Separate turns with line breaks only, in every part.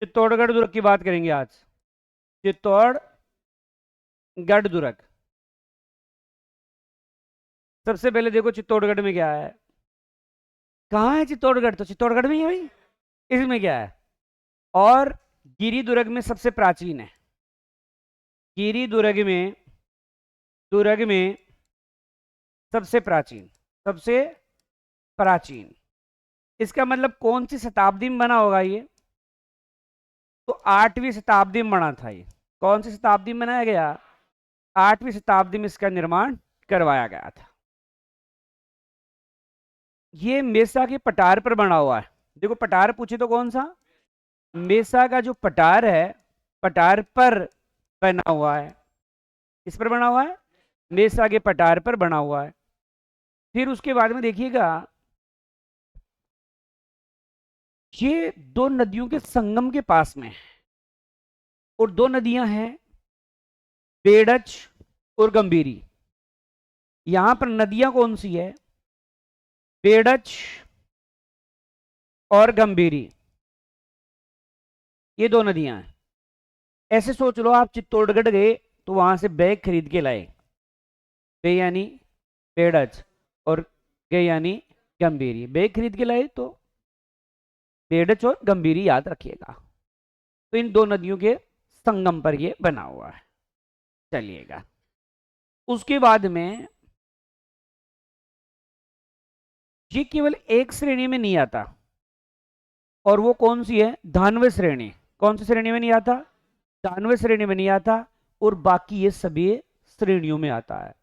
चित्तौड़गढ़ दुर्ग की बात करेंगे आज। चित्तौड़गढ़ दुर्ग। सबसे पहले देखो चित्तौड़गढ़ में क्या है। कहाँ है चित्तौड़गढ़? तो चित्तौड़गढ़ में ही है भाई। इसमें क्या है? और गिरी दुर्ग में सबसे प्राचीन है। गिरी दुर्ग में सबसे प्राचीन। सबसे प्राचीन। इसका मतलब कौन सी शताब्दी में बना होगा ये? तो 8वीं शताब्दी में बना था ये। कौन सी शताब्दी में बनाया गया? 8वीं शताब्दी में इसका निर्माण करवाया गया था। ये मेसा के पटार पर बना हुआ है। देखो पटार पूछे तो कौन सा? मेसा का जो पटार है, पटार पर बना हुआ है। किस पर बना हुआ है? मेसा के पटार पर बना हुआ है। फिर उसके बाद में देखिएगा, ये दो नदियों के संगम के पास में है। और दो नदियां हैं, बेड़च और गंभीरी। यहां पर नदियां कौन सी है? बेड़च और गंभीरी, ये दो नदियां हैं। ऐसे सोच लो, आप चित्तौड़गढ़ गए तो वहां से बैग खरीद के लाए। बे यानी बेड़च और गे यानी गंभीरी। बैग खरीद के लाए तो बेड़च और गंभीरी याद रखिएगा। तो इन दो नदियों के संगम पर ये बना हुआ है। चलिएगा, उसके बाद में ये केवल एक श्रेणी में नहीं आता। और वो कौन सी है? धानवे श्रेणी। कौन सी श्रेणी में नहीं आता? धानवे श्रेणी में नहीं आता। और बाकी ये सभी श्रेणियों में आता है।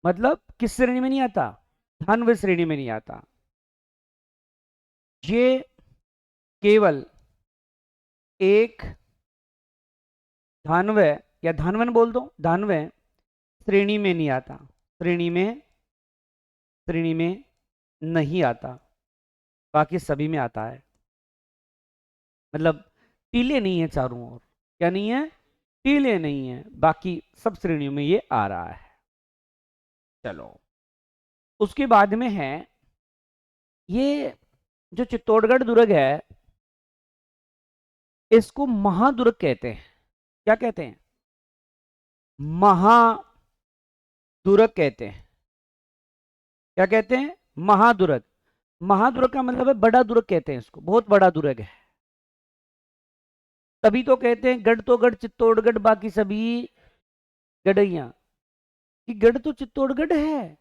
मतलब किस श्रेणी में नहीं आता? धानवे श्रेणी में नहीं आता। ये केवल एक धानवे या धानवन बोल दो, धानवे श्रेणी में नहीं आता। श्रेणी में नहीं आता। बाकी सभी में आता है। मतलब टीले नहीं है चारों ओर। क्या नहीं है? टीले नहीं है। बाकी सब श्रेणियों में ये आ रहा है। चलो, उसके बाद में है ये जो चित्तौड़गढ़ दुर्ग है, इसको महादुर्ग कहते हैं। क्या कहते हैं? महादुर्ग कहते हैं। क्या कहते हैं? महादुर्ग। महादुर्ग का मतलब है बड़ा दुर्ग कहते हैं इसको। बहुत बड़ा दुर्ग है। तभी तो कहते हैं गढ़ तो गढ़ चित्तौड़गढ़ बाकी सभी गढ़ैया। कि गढ़ तो चित्तौड़गढ़ है,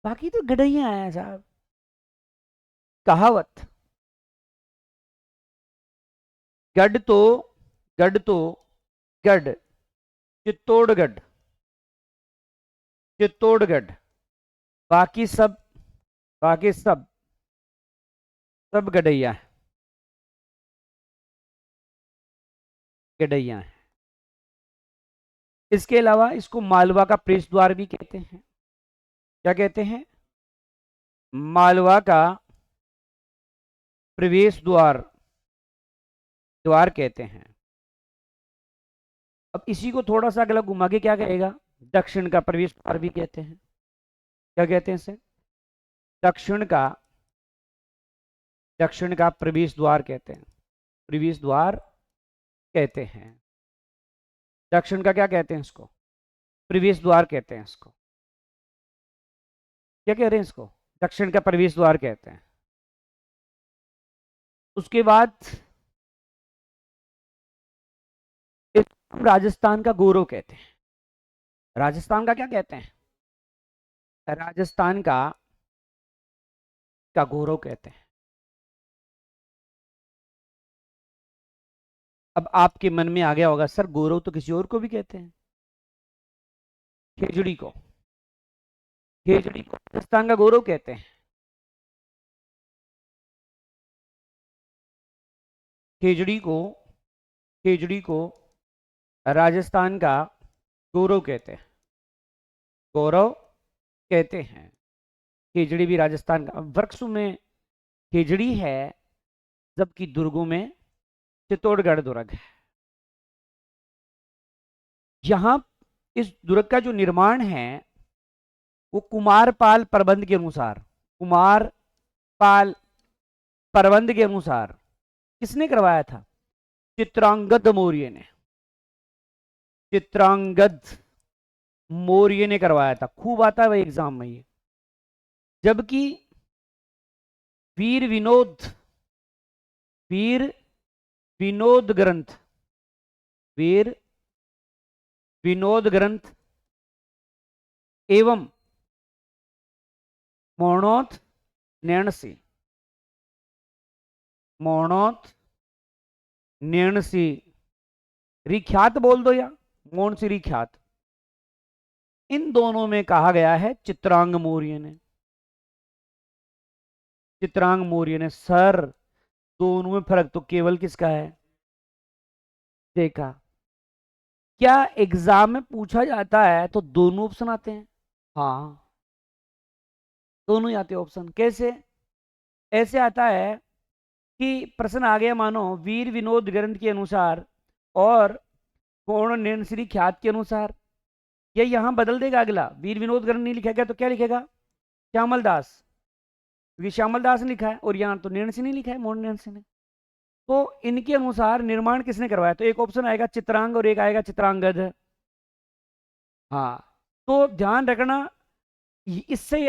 बाकी तो गढ़ैया है साहब। कहावत। गढ़ तो गढ़ तो गढ़ चित्तौड़गढ़ चित्तौड़गढ़ बाकी सब, बाकी सब गढ़ैया है। गढ़ैया है। इसके अलावा इसको मालवा का प्रवेश द्वार भी कहते हैं। क्या कहते हैं? मालवा का प्रवेश द्वार कहते हैं। अब इसी को थोड़ा सा अगला घुमा के क्या कहेगा? दक्षिण का प्रवेश द्वार भी कहते हैं। क्या कहते हैं इसे? दक्षिण का प्रवेश द्वार कहते हैं। प्रवेश द्वार कहते हैं। दक्षिण का क्या कहते हैं इसको? प्रवेश द्वार कहते हैं इसको। क्या कह रहे हैं इसको? दक्षिण का प्रवेश द्वार कहते हैं। उसके बाद राजस्थान का गौरव कहते हैं। राजस्थान का क्या कहते हैं? राजस्थान का गौरव कहते हैं। अब आपके मन में आ गया होगा, सर गौरव तो किसी और को भी कहते हैं। खेजड़ी को राजस्थान का गौरव कहते हैं। खेजड़ी को राजस्थान का गौरव कहते हैं। गौरव कहते हैं। खेजड़ी भी राजस्थान का। वृक्ष में खेजड़ी है, जबकि दुर्गों में चित्तौड़गढ़ दुर्ग है। यहां इस दुर्ग का जो निर्माण है वो कुमारपाल प्रबंध के अनुसार किसने करवाया था? चित्रांगद मौर्य ने। चित्रांगद मौर्य ने करवाया था। खूब आता है भाई एग्जाम में ये। जबकि वीर विनोद, वीर विनोद ग्रंथ, वीर विनोद ग्रंथ एवं मौनोथ नैणसी, मौनोथ नैणसी रिख्यात बोल दो या मौन सी रिख्यात, इन दोनों में कहा गया है चित्रांग मौर्य ने। चित्रांग मौर्य ने। सर दोनों में फर्क तो केवल किसका है? देखा। क्या एग्जाम में पूछा जाता है तो दोनों ऑप्शन आते हैं? हाँ, दोनों ही आते हैं ऑप्शन। कैसे? ऐसे आता है कि प्रश्न आ गया, मानो वीर विनोद ग्रंथ के अनुसार और पूर्ण नैनश्री ख्यात के अनुसार, या यहां बदल देगा अगला, वीर विनोद ग्रंथ नहीं लिखेगा तो क्या लिखेगा? श्यामल दास, क्योंकि श्यामल दास ने लिखा है और यहां तो नैनसी नहीं लिखा है, मोहन नैनसी ने। तो इनके अनुसार निर्माण किसने करवाया? तो एक ऑप्शन आएगा चित्रांग और एक आएगा चित्रांगद। हाँ, तो ध्यान रखना, इससे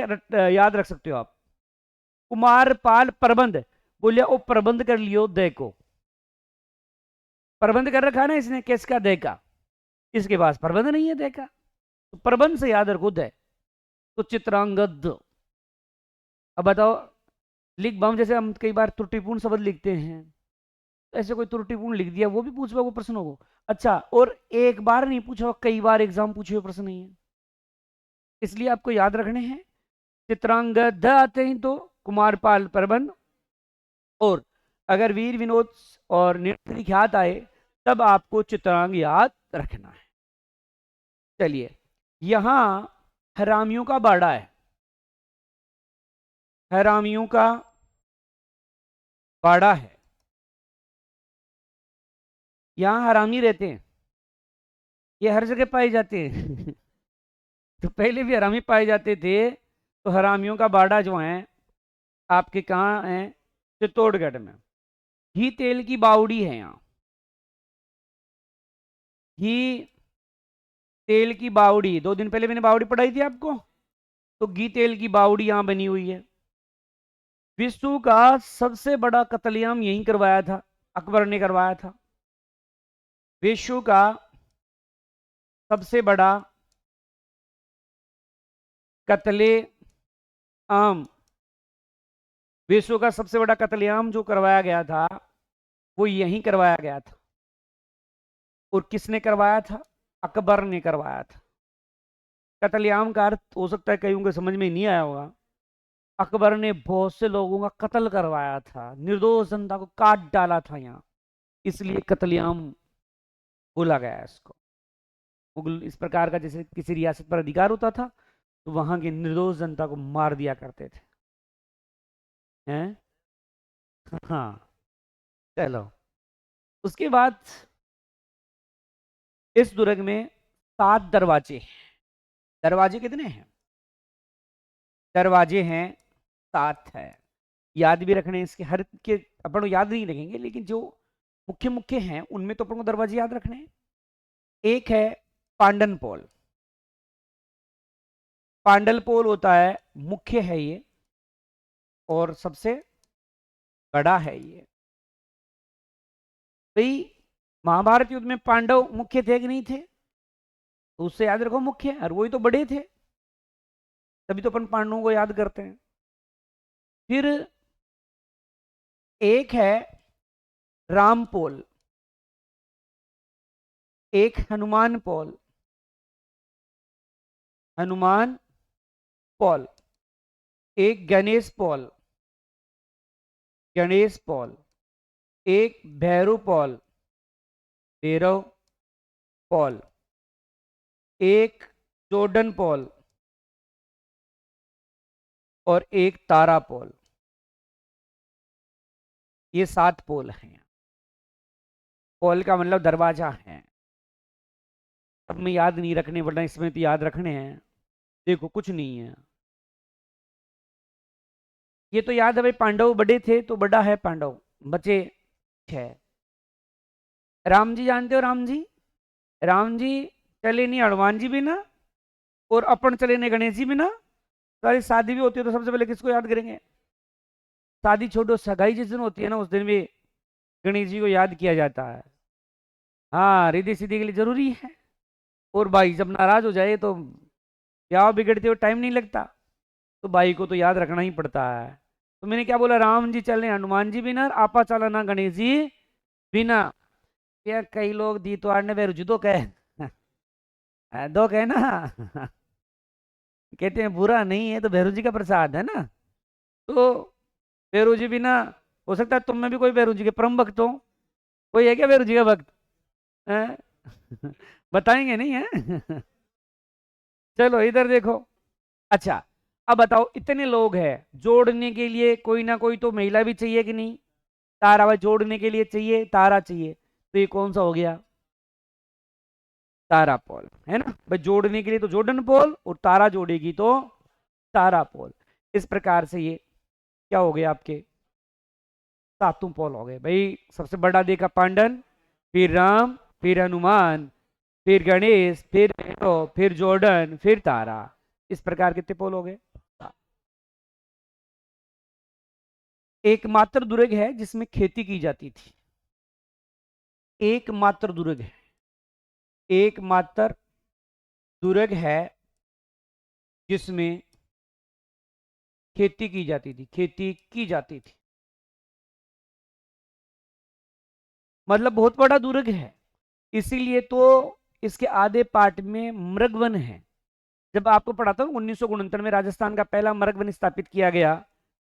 याद रख सकते हो आप। कुमार पाल प्रबंध, बोलिए ओ प्रबंध कर लियो दे को, प्रबंध कर रखा है ना इसने, किसका? दे का। इसके पास प्रबंध नहीं है दे का, तो प्रबंध से याद रखो दे। तो चित्रांगद। अब बताओ, लिख बम जैसे हम कई बार त्रुटिपूर्ण शब्द लिखते हैं, तो ऐसे कोई त्रुटिपूर्ण लिख दिया वो भी पूछा वो प्रश्न हो। अच्छा, और एक बार नहीं पूछा, कई बार एग्जाम पूछे हुए प्रश्न नहीं है, इसलिए आपको याद रखने हैं। चित्रांगद आते हैं तो कुमारपाल प्रबंध, और अगर वीर विनोद और नृत्य ख्यात आए तब आपको चित्रांग याद रखना है। चलिए, यहां हरामियों का बाड़ा है, हरामियों का बाड़ा है। यहां हरामी रहते हैं, ये हर जगह पाए जाते हैं तो पहले भी हरामी पाए जाते थे। तो हरामियों का बाड़ा जो है आपके कहाँ है? चित्तौड़गढ़ में। घी तेल की बावड़ी है यहाँ, घी तेल की बावड़ी। 2 दिन पहले मैंने बावड़ी पढ़ाई थी आपको, तो घी तेल की बावड़ी यहां बनी हुई है। विश्व का सबसे बड़ा कत्लेआम यहीं करवाया था, अकबर ने करवाया था। विश्व का सबसे बड़ा कत्लेआम, विश्व का सबसे बड़ा कत्लेआम जो करवाया गया था वो यहीं करवाया गया था। और किसने करवाया था? अकबर ने करवाया था। कत्लेआम का अर्थ हो सकता है कईयों को समझ में नहीं आया होगा। अकबर ने बहुत से लोगों का कत्ल करवाया था, निर्दोष जनता को काट डाला था यहाँ, इसलिए कत्लेआम बोला गया है इसको। मुगल इस प्रकार का, जैसे किसी रियासत पर अधिकार होता था तो वहां की निर्दोष जनता को मार दिया करते थे, हैं? हाँ, चलो। उसके बाद इस दुर्ग में 7 दरवाजे हैं। दरवाजे कितने हैं? दरवाजे हैं 7 है। याद भी रखने इसके, हर के अपन याद नहीं रखेंगे, लेकिन जो मुख्य मुख्य हैं उनमें तो अपन को दरवाजे याद रखने हैं। एक है पांडन पोल, पांडल पोल होता है, मुख्य है ये और सबसे बड़ा है ये। भाई, महाभारत युद्ध में पांडव मुख्य थे कि नहीं थे? तो उससे याद रखो मुख्य, और वही तो बड़े थे, तभी तो अपन पांडवों को याद करते हैं। फिर एक है राम पोल, एक हनुमान पोल, हनुमान पोल, एक गणेश पोल, गणेश पोल, एक भैरव पोल, भैरव पोल, एक जोर्डन पोल और एक तारा पोल। ये 7 पोल हैं। पोल का मतलब दरवाजा है। अब में याद नहीं रखने, वरना इसमें तो याद रखने हैं। देखो कुछ नहीं है, ये तो याद है भाई, पांडव बड़े थे तो बड़ा है पांडव, बचे 6। राम जी जानते हो राम जी? राम जी चले नहीं हनुमान जी बिना, और अपन चले नहीं गणेश जी बिना। सारी शादी भी होती है तो सबसे पहले किसको याद करेंगे? शादी छोड़ो, सगाई जिस दिन होती है ना, उस दिन भी गणेश जी को याद किया जाता है। हाँ, रिद्धि सिद्धि के लिए जरूरी है। और भाई जब नाराज हो जाए तो ब्याह बिगड़ते हुए टाइम नहीं लगता, तो भाई को तो याद रखना ही पड़ता है। तो मैंने क्या बोला, राम जी चले हनुमान जी बिना, आपा चला ना गणेश जी बिना। यार कई लोग दी तो आने में रुझ दो कहे दो कहे ना कहते हैं बुरा नहीं है, तो भैरू जी का प्रसाद है ना। तो भैरू जी बिना, हो सकता है तुम में भी कोई भैरू जी के परम भक्त हो। कोई है क्या भैरू जी का भक्त? हैं? बताएंगे नहीं है? चलो इधर देखो। अच्छा, अब बताओ, इतने लोग हैं, जोड़ने के लिए कोई ना कोई तो महिला भी चाहिए कि नहीं? तारा भाई जोड़ने के लिए चाहिए, तारा चाहिए, तो ये कौन सा हो गया? तारा पोल है ना भाई। जोड़ने के लिए तो जोर्डन पोल, और तारा जोड़ेगी तो तारा पोल। इस प्रकार से ये क्या हो गया आपके? सातों पोल हो गए भाई। सबसे बड़ा देखा पांडन, फिर राम, फिर हनुमान, फिर गणेश, फिर भैरव, फिर जॉर्डन, फिर तारा। इस प्रकार कितने पोल हो गए? एकमात्र दुर्ग है जिसमें खेती की जाती थी। एकमात्र दुर्ग है, एकमात्र दुर्ग है जिसमें खेती की जाती थी, खेती की जाती थी। मतलब बहुत बड़ा दुर्ग है, इसीलिए तो इसके आधे पार्ट में मृगवन है। जब आपको पढ़ा था 1969 में राजस्थान का पहला मृगवन स्थापित किया गया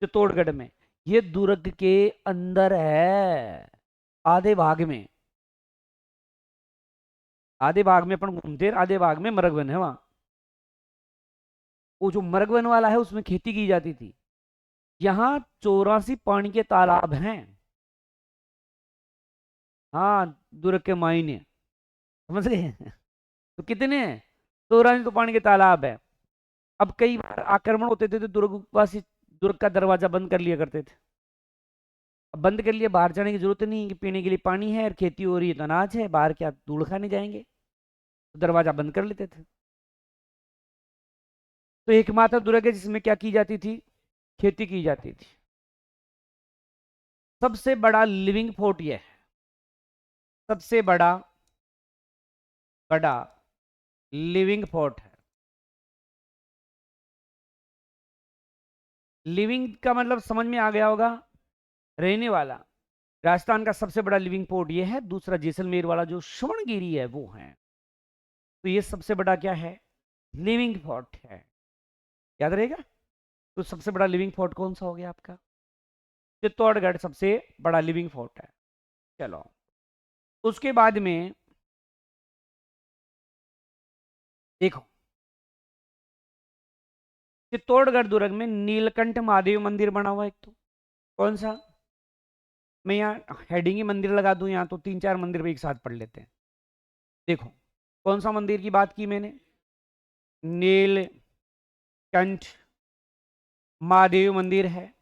चित्तौड़गढ़ में, ये दुर्ग के अंदर है, आधे भाग में। आधे भाग में अपन घूमते हैं, आधे भाग में मृगवन है वहां। वो जो मृगवन वाला है उसमें खेती की जाती थी। यहाँ 84 पानी के तालाब हैं। हाँ, दुर्ग के मायने, समझ गए? तो कितने हैं? 84 तो पानी के तालाब है। अब कई बार आक्रमण होते थे तो दुर्गवासी दुर्ग का दरवाजा बंद कर लिया करते थे। अब बंद कर लिया, बाहर जाने की जरूरत नहीं, कि पीने के लिए पानी है और खेती हो रही है तो अनाज है, बाहर क्या धूल खाने जाएंगे, तो दरवाजा बंद कर लेते थे। तो एकमात्र दुर्ग है जिसमें क्या की जाती थी? खेती की जाती थी। सबसे बड़ा लिविंग फोर्ट ये है, सबसे बड़ा बड़ा लिविंग फोर्ट है। लिविंग का मतलब समझ में आ गया होगा, रहने वाला। राजस्थान का सबसे बड़ा लिविंग फोर्ट ये है। दूसरा जैसलमेर वाला जो श्रवणगिरी है वो है। तो ये सबसे बड़ा क्या है? लिविंग फोर्ट है, याद रहेगा। तो सबसे बड़ा लिविंग फोर्ट कौन सा हो गया आपका? चित्तौड़गढ़ सबसे बड़ा लिविंग फोर्ट है। चलो, उसके बाद में देखो, चित्तौड़गढ़ दुर्ग में नीलकंठ महादेव मंदिर बना हुआ है एक तो। कौन सा? मैं यहाँ हेडिंग ही मंदिर लगा दूं, यहाँ तो 3-4 मंदिर भी एक साथ पढ़ लेते हैं। देखो, कौन सा मंदिर की बात की मैंने? नीलकंठ महादेव मंदिर है,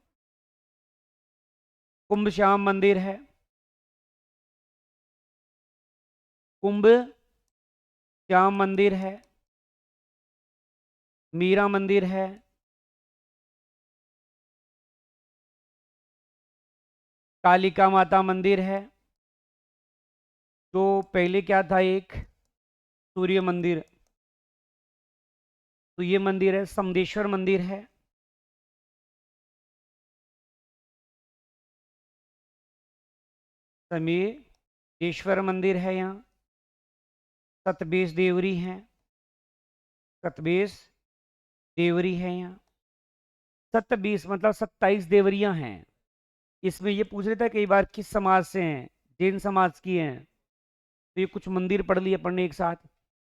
कुंभ श्याम मंदिर है, कुंभ श्याम मंदिर है, मीरा मंदिर है, कालिका माता मंदिर है, जो पहले क्या था, एक सूर्य मंदिर, तो ये मंदिर है। समदेश्वर मंदिर है, समीरेश्वर मंदिर है यहाँ। सतबेश देवरी है, सतबेश देवरी है यहाँ। 27 मतलब 27 देवरियां हैं। इसमें ये पूछ रहे थे कई बार किस समाज से हैं, जैन समाज की हैं। तो ये कुछ मंदिर पढ़ लिए पढ़ने एक साथ।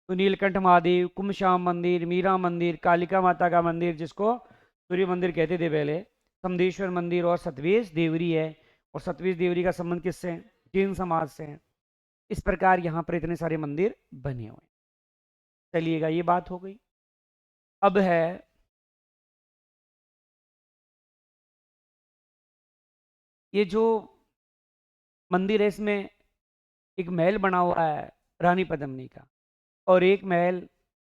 तो नीलकंठ महादेव, कुंभश्याम मंदिर, मीरा मंदिर, कालिका माता का मंदिर जिसको सूर्य मंदिर कहते थे पहले, समदेश्वर मंदिर, और सतवेश देवरी है। और सतवेश देवरी का संबंध किससे है? जैन समाज से है। इस प्रकार यहाँ पर इतने सारे मंदिर बने हुए। चलिएगा, ये बात हो गई। अब है ये जो मंदिर है, इसमें एक महल बना हुआ है रानी पद्मिनी का, और एक महल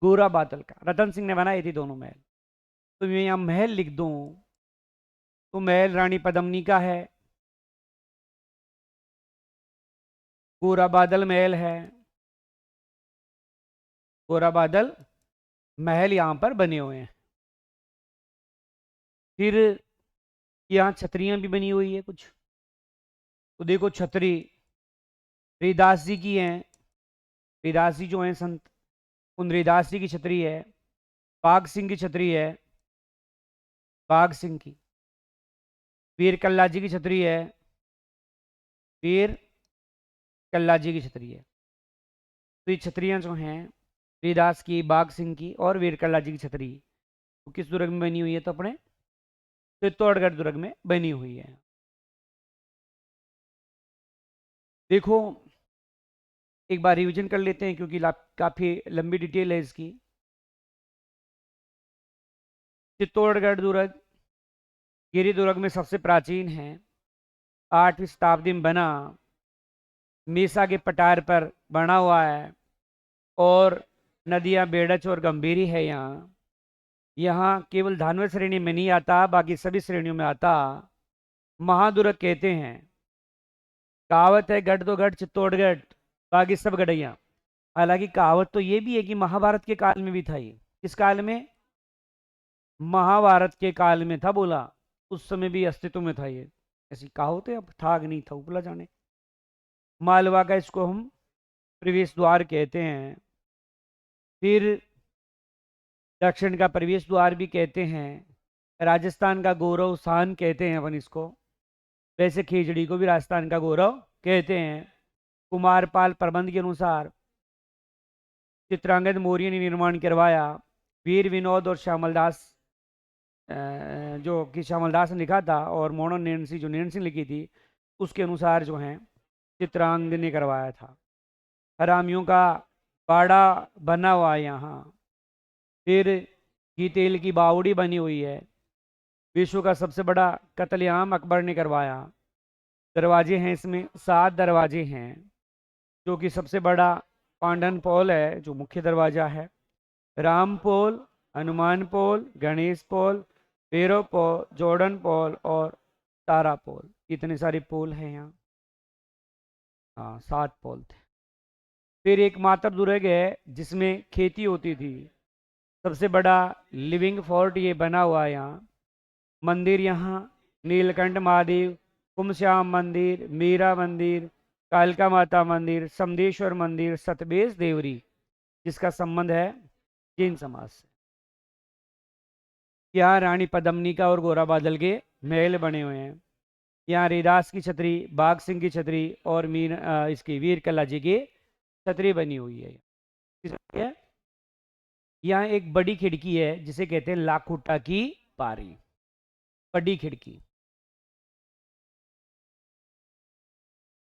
गोरा बादल का। रतन सिंह ने बनाई थी दोनों महल। तो मैं यहाँ महल लिख दूं तो महल रानी पद्मिनी का है, गोरा बादल महल है, गोरा बादल महल यहाँ पर बने हुए हैं। फिर यहाँ छतरियां भी बनी हुई है कुछ, तो देखो छतरी रविदास जी की हैं, रविदास जी जो हैं संत, उन रविदास जी की छतरी है। बाघ सिंह की छतरी है, बाघ सिंह की। वीर कल्ला जी की छतरी है, वीर कल्ला जी की छतरी है। तो ये छतरियां जो हैं रविदास की, बाघ सिंह की और वीर कल्ला जी की छतरी, तो किस दुर्ग में बनी हुई है? तो अपने चित्तौड़गढ़ दुर्ग में बनी हुई है। देखो एक बार रिवीजन कर लेते हैं क्योंकि काफी लंबी डिटेल है इसकी। चित्तौड़गढ़ दुर्ग गिरी दुर्ग में सबसे प्राचीन है, 8वीं शताब्दी में बना, मीसा के पठार पर बना हुआ है, और नदियां बेड़च और गंभीरी है। यहाँ केवल धानवी श्रेणी में नहीं आता, बाकी सभी श्रेणियों में आता। महादुर्ग कहते हैं, कहावत है गढ़ तो गढ़ चित्तौड़गढ़, बाकी सब गढ़ैया। हालांकि कहावत तो ये भी है कि महाभारत के काल में भी था ये। किस काल में? महाभारत के काल में था, बोला उस समय भी अस्तित्व में था ये। ऐसी कहावत है, अब था कि नहीं था उपला जाने। मालवा का इसको हम प्रवेश द्वार कहते हैं। फिर दक्षिण का प्रवेश द्वार भी कहते हैं। राजस्थान का गौरव स्थान कहते हैं अपन इसको। वैसे खिचड़ी को भी राजस्थान का गौरव कहते हैं। कुमारपाल प्रबंध के अनुसार चित्रांगद मौर्य ने निर्माण करवाया। वीर विनोद और श्यामलदास, जो कि श्यामलदास ने लिखा था, और मोहन नैन्सी जो नैन्सी लिखी थी, उसके अनुसार जो है चित्रांगद ने करवाया था। हरामियों का बाड़ा बना हुआ है यहाँ। फिर घी तेल की बावड़ी बनी हुई है। विश्व का सबसे बड़ा कत्लेआम अकबर ने करवाया। दरवाजे हैं इसमें, 7 दरवाजे हैं, जो कि सबसे बड़ा पांडन पोल है जो मुख्य दरवाजा है। राम पोल, हनुमान पोल, गणेश पोल, भैरव पोल, जॉर्डन पोल और तारा पोल, इतने सारे पोल हैं यहाँ। हाँ 7 पोल थे। फिर एक मातर दुर्ग है जिसमें खेती होती थी। सबसे बड़ा लिविंग फोर्ट ये बना हुआ है यहाँ। मंदिर यहाँ नीलकंठ महादेव, कुमश्याम मंदिर, मीरा मंदिर, कालका माता मंदिर, समदेश्वर मंदिर, सतबेश देवरी, जिसका संबंध है जैन समाज से। यहाँ रानी पद्मिनी और गोरा बादल के महल बने हुए हैं। यहाँ रविदास की छतरी, बाघ सिंह की छतरी और इसकी वीर कल्ला जी की छतरी बनी हुई है। यहाँ एक बड़ी खिड़की है जिसे कहते हैं लाखुटा की पारी। बड़ी खिड़की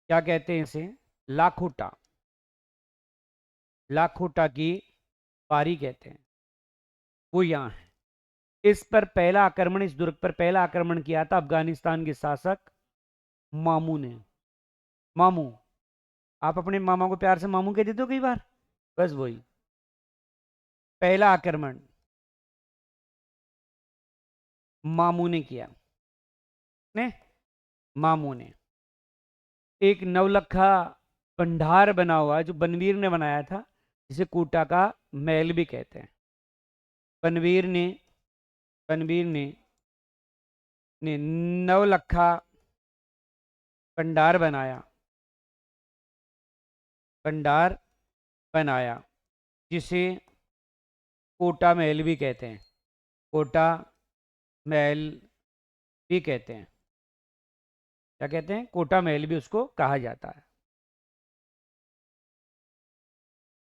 क्या कहते हैं इसे? लाखुटा, लाखुटा की पारी कहते हैं। वो यहाँ है। इस पर पहला आक्रमण, इस दुर्ग पर पहला आक्रमण किया था अफगानिस्तान के शासक मामू ने। मामू, आप अपने मामा को प्यार से मामू कह देते हो कई बार, बस वही। पहला आक्रमण मामू ने किया। ने मामू ने एक नवलखा भंडार बना हुआ है जो बनवीर ने बनाया था, जिसे कोटा का महल भी कहते हैं। बनवीर ने नवलखा भंडार बनाया, जिसे कोटा महल भी कहते हैं। कोटा महल भी कहते हैं। क्या कहते हैं? कोटा महल भी उसको कहा जाता है।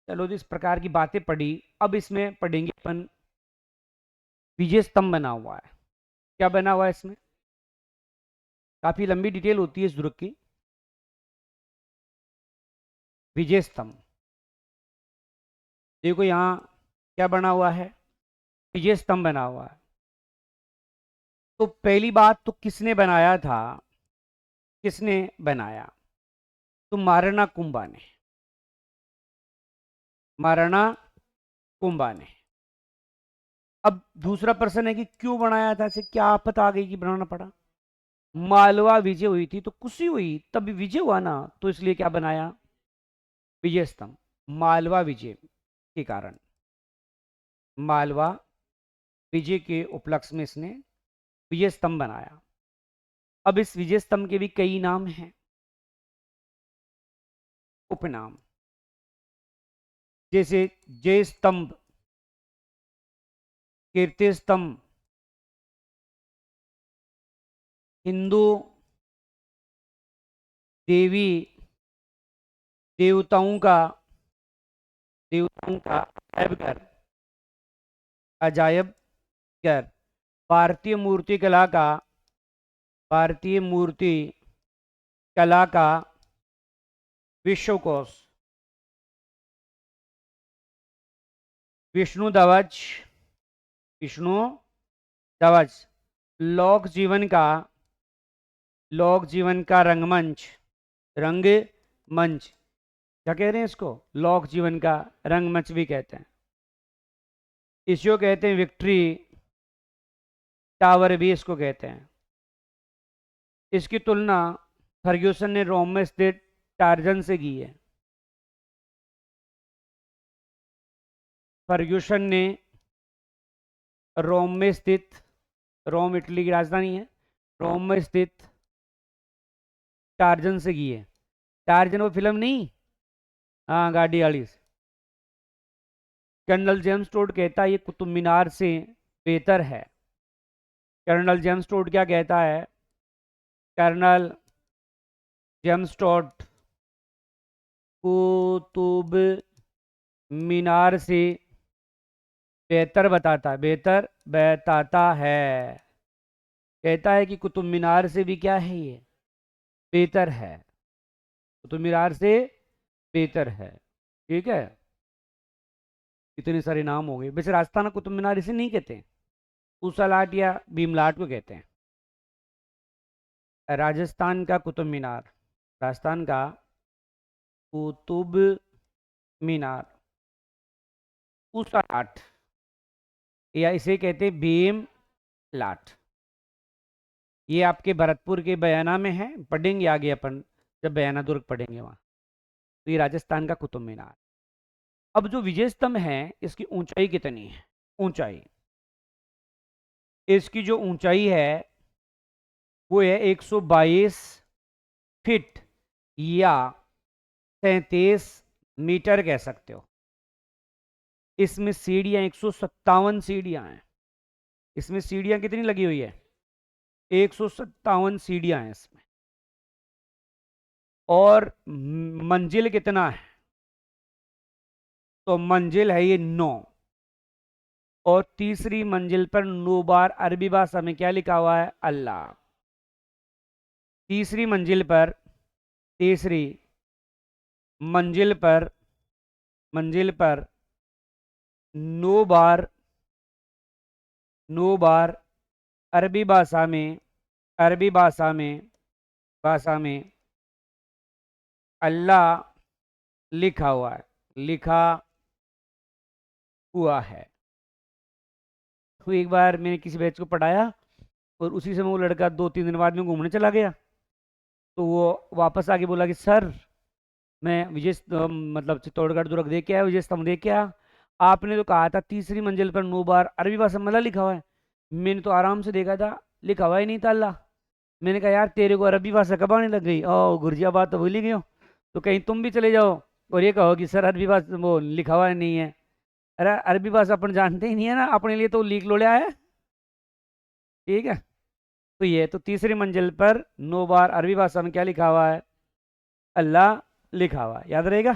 चलो, इस प्रकार की बातें पढ़ी। अब इसमें पढ़ेंगे अपन विजय स्तंभ बना हुआ है। क्या बना हुआ है इसमें? काफी लंबी डिटेल होती है इस दुर्ग की। विजय स्तंभ देखो यहाँ क्या बना हुआ है, विजय स्तंभ बना हुआ है। तो पहली बात तो किसने बनाया था? किसने बनाया? तो महाराणा कुंभा ने, महाराणा कुंभा ने। अब दूसरा प्रश्न है कि क्यों बनाया था, इसे क्या आफत आ गई कि बनाना पड़ा। मालवा विजय हुई थी तो खुशी हुई, तभी विजय हुआ ना, तो इसलिए क्या बनाया, विजय स्तंभ। मालवा विजय के कारण, मालवा विजय के उपलक्ष्य में इसने विजय स्तंभ बनाया। अब इस विजय स्तंभ के भी कई नाम हैं, उपनाम, जैसे जय स्तंभ, कीर्ति स्तंभ, हिंदू देवी देवताओं का, देवताओं का अजायब घर, अजायब घर, भारतीय मूर्ति कला का, भारतीय मूर्ति कला का विश्वकोश, विष्णु ध्वज, विष्णु ध्वज, लोक जीवन का, लोक जीवन का रंगमंच, रंगमंच, क्या कह रहे हैं इसको, लोक जीवन का रंगमंच भी कहते हैं। इसको कहते हैं विक्ट्री टावर भी इसको कहते हैं। इसकी तुलना फर्ग्यूसन ने रोम में स्थित टार्जन से की है। फर्ग्यूसन ने रोम में स्थित, रोम इटली की राजधानी है, रोम में स्थित टार्जन से की है। टार्जन वो फिल्म नहीं, हाँ गाड़ी वाली। कर्नल जेम्स टोड कहता है ये कुतुब मीनार से बेहतर है। कर्नल जेम्स टोड क्या कहता है, colonel James Tod Qutub Minar से बेहतर बताता है, बेहतर बताता है, कहता है कि कुतुब मीनार से भी क्या है, ये बेहतर है, कुतुब मीनार से बेहतर है। ठीक है, इतने सारे नाम हो गए। वैसे राजस्थान कुतुब मीनार इसे नहीं कहते, ऊसालाट या भीमलाट को कहते हैं। राजस्थान का कुतुब मीनार, राजस्थान का कुतुब मीनार ऊसालाट, या इसे कहते हैं भीम लाट। ये आपके भरतपुर के बयाना में है, पढ़ेंगे आगे अपन जब बयाना दुर्ग पढ़ेंगे वहां। तो ये राजस्थान का कुतुब मीनार। अब जो विजय स्तंभ है इसकी ऊंचाई कितनी है, ऊंचाई, इसकी जो ऊंचाई है वो है 122 फीट या 37 मीटर कह सकते हो। इसमें सीढ़ियां 157 सीढ़ियां हैं। इसमें सीढ़ियां कितनी लगी हुई है, 157 सीढ़ियां हैं इसमें। और मंजिल कितना है, तो मंजिल है ये 9। और तीसरी मंजिल पर 9 बार अरबी भाषा में क्या लिखा हुआ है, अल्लाह। तीसरी मंजिल पर, तीसरी मंजिल पर, मंजिल पर 9 बार, 9 बार अरबी भाषा में, अरबी भाषा में, भाषा में अल्लाह लिखा हुआ है, लिखा हुआ है। तो एक बार मैंने किसी बैच को पढ़ाया और उसी समय वो लड़का 2-3 दिन बाद में घूमने चला गया। तो वो वापस आके बोला कि सर मैं विजय मतलब चित्तौड़गढ़ दुर्ग देख के आया, विजय स्तंभ देख के आया, आपने तो कहा था तीसरी मंजिल पर 9 बार अरबी भाषा में अल्लाह लिखा हुआ है। मैंने तो आराम से देखा था, लिखा हुआ ही नहीं था अल्लाह। मैंने कहा यार तेरे को अरबी भाषा कब आने लग गई, ओ गुरजिया बात तो भूल ही गई हो, तो कहीं तुम भी चले जाओ और ये कहो कि सर अरबी भाषा वो लिखा हुआ नहीं है। अरे अरबी भाषा अपन जानते ही नहीं है ना, अपने लिए तो लीक लोड़े आया है। ठीक है, तो ये तो तीसरी मंजिल पर 9 बार अरबी भाषा में क्या लिखा हुआ है, अल्लाह लिखा हुआ है, याद रहेगा।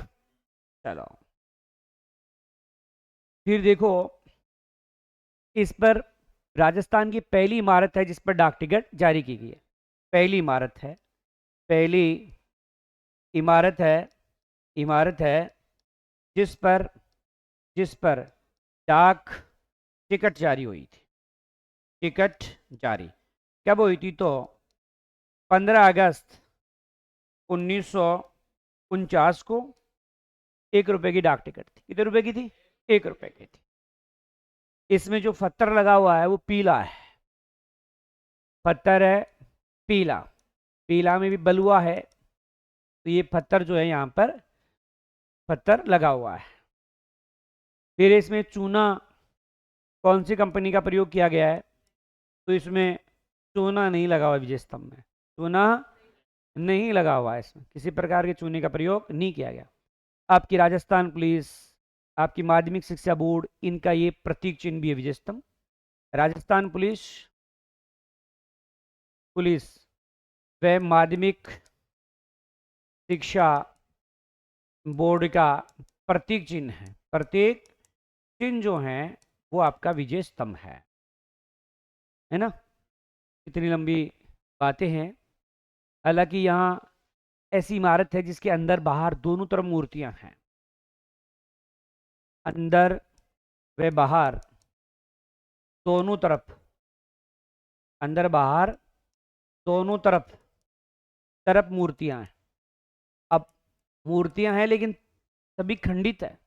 चलो फिर देखो, इस पर राजस्थान की पहली इमारत है जिस पर डाक टिकट जारी की गई है। पहली इमारत है, पहली इमारत है, इमारत है जिस पर, जिस पर डाक टिकट जारी हुई थी। टिकट जारी कब हुई थी, तो 15 अगस्त 1900 49 को 1 रुपए की डाक टिकट थी। कितने रुपए की थी? 1 रुपए की थी। इसमें जो पत्थर लगा हुआ है वो पीला है, पत्थर है पीला, पीला में भी बलुआ है, तो ये पत्थर जो है यहाँ पर पत्थर लगा हुआ है। फिर इसमें चूना कौन सी कंपनी का प्रयोग किया गया है? तो इसमें चूना नहीं लगा हुआ, विजय स्तंभ में चूना नहीं लगा हुआ है, इसमें किसी प्रकार के चूने का प्रयोग नहीं किया गया। आपकी राजस्थान पुलिस, आपकी माध्यमिक शिक्षा बोर्ड, इनका ये प्रतीक चिन्ह भी है विजय स्तंभ। राजस्थान पुलिस पुलिस व माध्यमिक शिक्षा बोर्ड का प्रतीक चिन्ह है, प्रतीक चिन्ह जो है वो आपका विजय स्तंभ है ना। इतनी लंबी बातें हैं। हालांकि यहाँ ऐसी इमारत है जिसके अंदर बाहर दोनों तरफ मूर्तियां हैं, अंदर व बाहर दोनों तरफ, अंदर बाहर दोनों तरफ तरफ मूर्तियां हैं। अब मूर्तियां हैं लेकिन सभी खंडित है।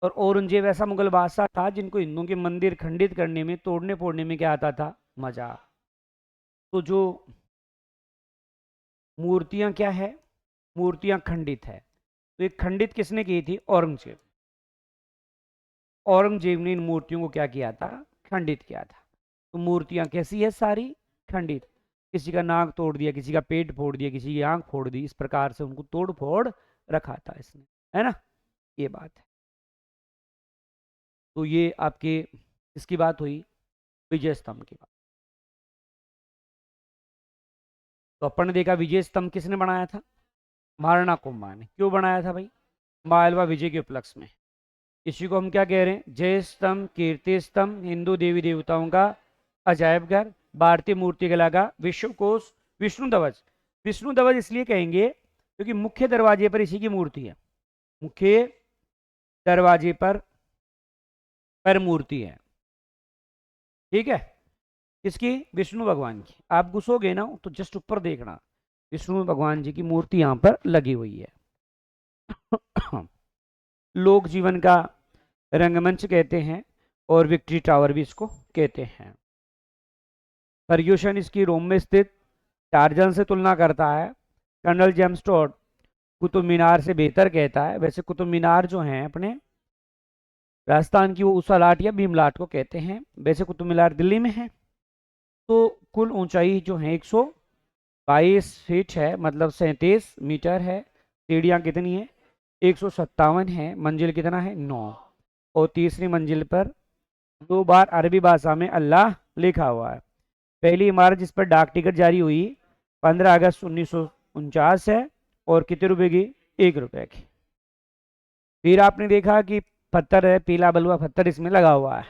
और औरंगजेब ऐसा मुगल बादशाह था जिनको हिंदुओं के मंदिर खंडित करने में, तोड़ने फोड़ने में क्या आता था? मजा। तो जो मूर्तियां क्या है? मूर्तियां खंडित है। तो ये खंडित किसने की थी? औरंगजेब। औरंगजेब ने इन मूर्तियों को क्या किया था? खंडित किया था। तो मूर्तियां कैसी है? सारी खंडित। किसी का नाक तोड़ दिया, किसी का पेट फोड़ दिया, किसी की आंख फोड़ दी, इस प्रकार से उनको तोड़ फोड़ रखा था इसने, है ना। ये बात है। तो ये आपके इसकी बात हुई, विजय स्तंभ की बात। तो अपन ने देखा विजय स्तंभ किसने बनाया था? महाराणा कुंभा ने। क्यों बनाया था भाई? मालवा विजय के उपलक्ष्य में। इसी को हम क्या कह रहे हैं? जय स्तंभ, कीर्ति स्तंभ, हिंदू देवी देवताओं का अजायब घर, भारतीय मूर्ति कला का विश्वकोश, विष्णु ध्वज। विष्णु ध्वज इसलिए कहेंगे क्योंकि मुख्य दरवाजे पर इसी की मूर्ति है, मुख्य दरवाजे पर मूर्ति है। ठीक है, किसकी? विष्णु भगवान की। आप घुसोगे ना तो जस्ट ऊपर देखना, विष्णु भगवान जी की मूर्ति यहां पर लगी हुई है। लोक जीवन का रंगमंच कहते हैं और विक्ट्री टावर भी इसको कहते हैं। फर्ग्यूसन इसकी रोम में स्थित टार्जन से तुलना करता है। Colonel James Tod Qutub Minar से बेहतर कहता है। वैसे कुतुब मीनार जो है अपने राजस्थान की, वो उषा लाट या भीमलाट को कहते हैं। वैसे कुतुब मीनार दिल्ली में है। तो कुल ऊंचाई जो है 122 फीट है, मतलब 37 मीटर है। सीढ़ियाँ कितनी है? 157 है। मंजिल कितना है? 9। और तीसरी मंजिल पर 2 बार अरबी भाषा में अल्लाह लिखा हुआ है। पहली इमारत जिस पर डाक टिकट जारी हुई 15 अगस्त 1949 है, और कितने रुपए की? 1 रुपए की। फिर आपने देखा कि पत्थर है, पीला बलुआ पत्थर इसमें लगा हुआ है,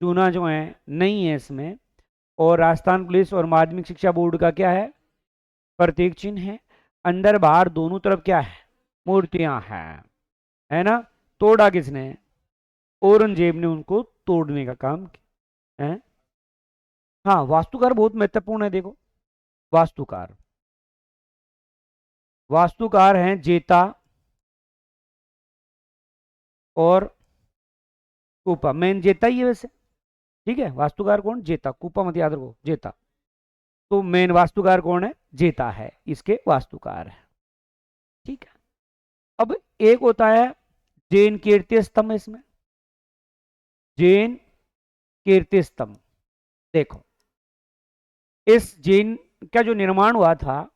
चूना जो है नहीं है इसमें। और राजस्थान पुलिस और माध्यमिक शिक्षा बोर्ड का क्या है? प्रतीक चिन्ह है। अंदर बाहर दोनों तरफ क्या है? मूर्तियां हैं, है ना। तोड़ा किसने? औरंगजेब ने उनको तोड़ने का काम किया है। हाँ, वास्तुकार बहुत महत्वपूर्ण है। देखो, वास्तुकार, वास्तुकार हैं जेता और कूपा। मेन जेता ही है वैसे, ठीक है। वास्तुकार कौन? जेता। कूपा मत याद रखो, जेता। तो मेन वास्तुकार कौन है? जेता है, इसके वास्तुकार है, ठीक है। अब एक होता है जैन कीर्ति स्तंभ। इसमें जैन कीर्ति स्तंभ, देखो, इस जैन का जो निर्माण हुआ था,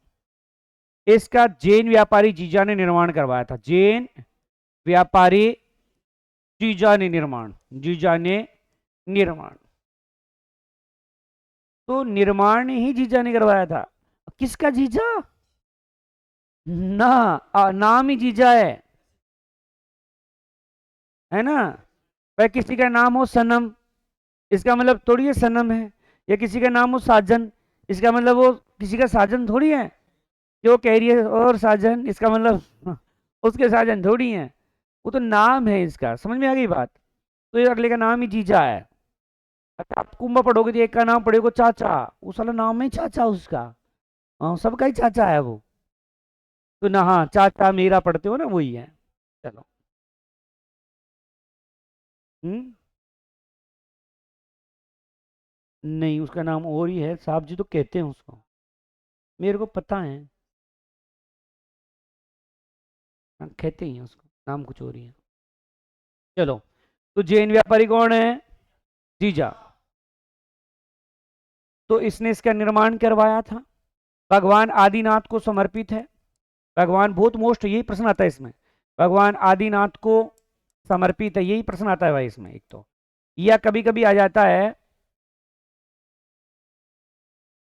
इसका जैन व्यापारी जीजा ने निर्माण करवाया था। जैन व्यापारी जीजा ने निर्माण, जीजा ने निर्माण, तो निर्माण ही जीजा ने करवाया था। किसका जीजा? ना, नाम ही जीजा है ना। भाई किसी का नाम हो सनम, इसका मतलब थोड़ी है सनम है। या किसी का नाम हो साजन, इसका मतलब वो किसी का साजन थोड़ी है। जो कह रही है और साजन, इसका मतलब उसके साजन थोड़ी है। वो तो नाम है इसका, समझ में आ गई बात। तो ये अगले का नाम ही जीजा है। अच्छा, आप कुंभा पढ़ोगे तो एक का नाम पढ़ेगा चाचा, उस वाला नाम है चाचा उसका। हाँ, सबका ही चाचा है वो। तो ना, हाँ, चाचा मेरा पढ़ते हो ना, वही है। चलो। हम्म। नहीं, उसका नाम और ही है, साहब जी तो कहते हैं उसको, मेरे को पता है। हाँ, कहते ही हैं उसको, नाम कुछ और ही है। चलो। तो जैन व्यापारी कौन है? जीजा। तो इसने इसका निर्माण करवाया था। भगवान आदिनाथ को समर्पित है। भगवान, बहुत मोस्ट यही प्रश्न आता है इसमें, भगवान आदिनाथ को समर्पित है, यही प्रश्न आता है भाई इसमें एक तो। या कभी कभी आ जाता है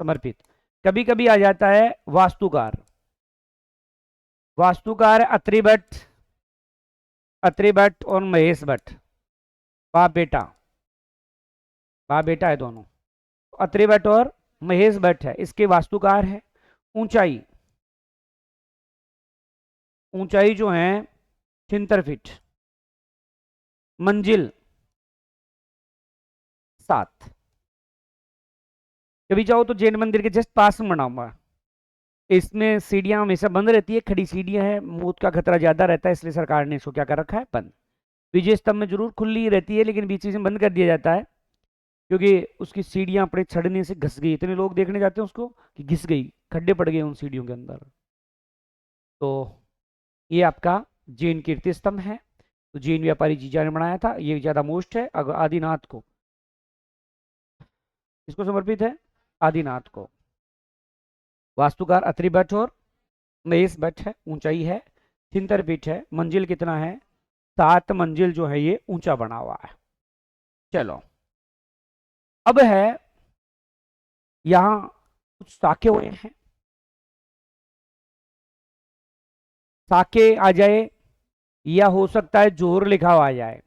समर्पित, कभी कभी आ जाता है वास्तुकार। वास्तुकार अत्रि भट्ट, अत्रि भट्ट और महेश भट्ट, बाप बेटा, बाप बेटा है दोनों। अत्रि भट्ट और महेश भट्ट है इसके वास्तुकार है। ऊंचाई, ऊंचाई जो है 76 फीट, मंजिल 7। कभी चाहो तो जैन मंदिर के जस्ट पास में बनाऊंगा। इसमें सीढ़ियां हमेशा बंद रहती है, खड़ी सीढ़ियां हैं, मौत का खतरा ज्यादा रहता है, इसलिए सरकार ने इसको क्या कर रखा है, बंद। विजय स्तंभ में जरूर खुली रहती है, लेकिन बीच बीच में बंद कर दिया जाता है, क्योंकि उसकी सीढ़ियां अपने चढ़ने से घिस गई, इतने लोग देखने जाते हैं उसको कि घिस गई, खड्डे पड़ गए उन सीढ़ियों के अंदर। तो ये आपका जैन कीर्ति स्तंभ है। तो जैन व्यापारी जीजा ने बनाया था, ये ज्यादा मोस्ट है। आदिनाथ को, इसको समर्पित है, आदिनाथ को। वास्तुकार अत्रि भट्ट और महेश भट्ट है। ऊंचाई है 76 फीट है। मंजिल कितना है? 7 मंजिल जो है ये ऊंचा बना हुआ है। चलो, अब है यहां कुछ साके हुए हैं, साके आ जाए, या हो सकता है जोर लिखा हुआ आ जाए।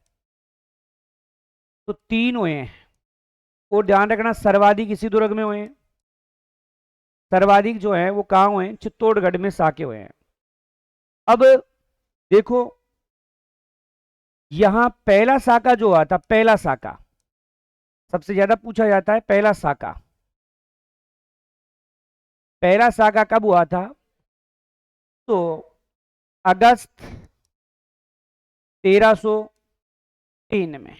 तो 3 हुए हैं, और ध्यान रखना सर्वाधिक इसी दुर्ग में हुए हैं। सर्वाधिक जो है वो कहां हुए हैं? चित्तौड़गढ़ में साके हुए हैं। अब देखो, यहां पहला साका जो हुआ था, पहला साका सबसे ज्यादा पूछा जाता है, पहला साका, पहला साका कब हुआ था? तो अगस्त 1303 में।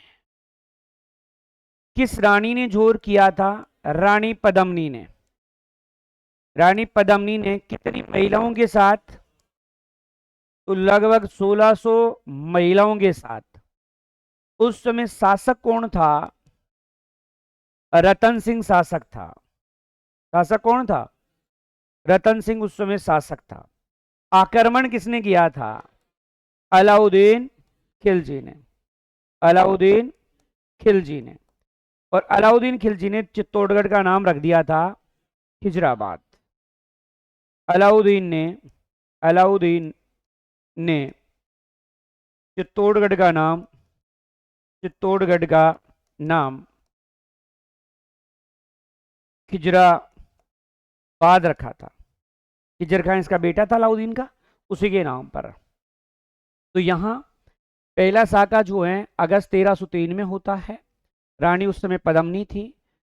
किस रानी ने जोर किया था? रानी पद्मिनी ने। रानी पद्मिनी ने कितनी महिलाओं के साथ? तो लगभग 1600 महिलाओं के साथ। उस समय शासक कौन था? रतन सिंह शासक था। शासक कौन था? रतन सिंह उस समय शासक था। आक्रमण किसने किया था? अलाउद्दीन खिलजी ने। अलाउद्दीन खिलजी ने। और अलाउद्दीन खिलजी ने चित्तौड़गढ़ का नाम रख दिया था खिजराबाद। अलाउद्दीन ने, अलाउद्दीन ने चित्तौड़गढ़ का नाम, चित्तौड़गढ़ का नाम खिजराबाद रखा था। खिजर खान इसका बेटा था अलाउद्दीन का, उसी के नाम पर। तो यहां पहला साका जो है अगस्त 1303 में होता है। रानी उस समय पद्मिनी थी।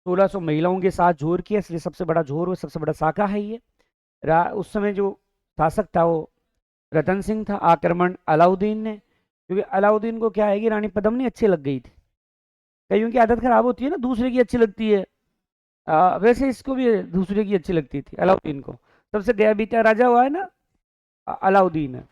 1600 महिलाओं के साथ जोर किया, इसलिए सबसे बड़ा जोर और सबसे बड़ा साका है ये। उस समय जो शासक था वो रतन सिंह था। आक्रमण अलाउद्दीन ने, क्योंकि अलाउद्दीन को क्या है कि रानी पद्मिनी अच्छी लग गई थी। कईयों की आदत खराब होती है ना, दूसरे की अच्छी लगती है। वैसे इसको भी दूसरे की अच्छी लगती थी अलाउद्दीन को। सबसे गया बीता राजा हुआ है ना अलाउद्दीन।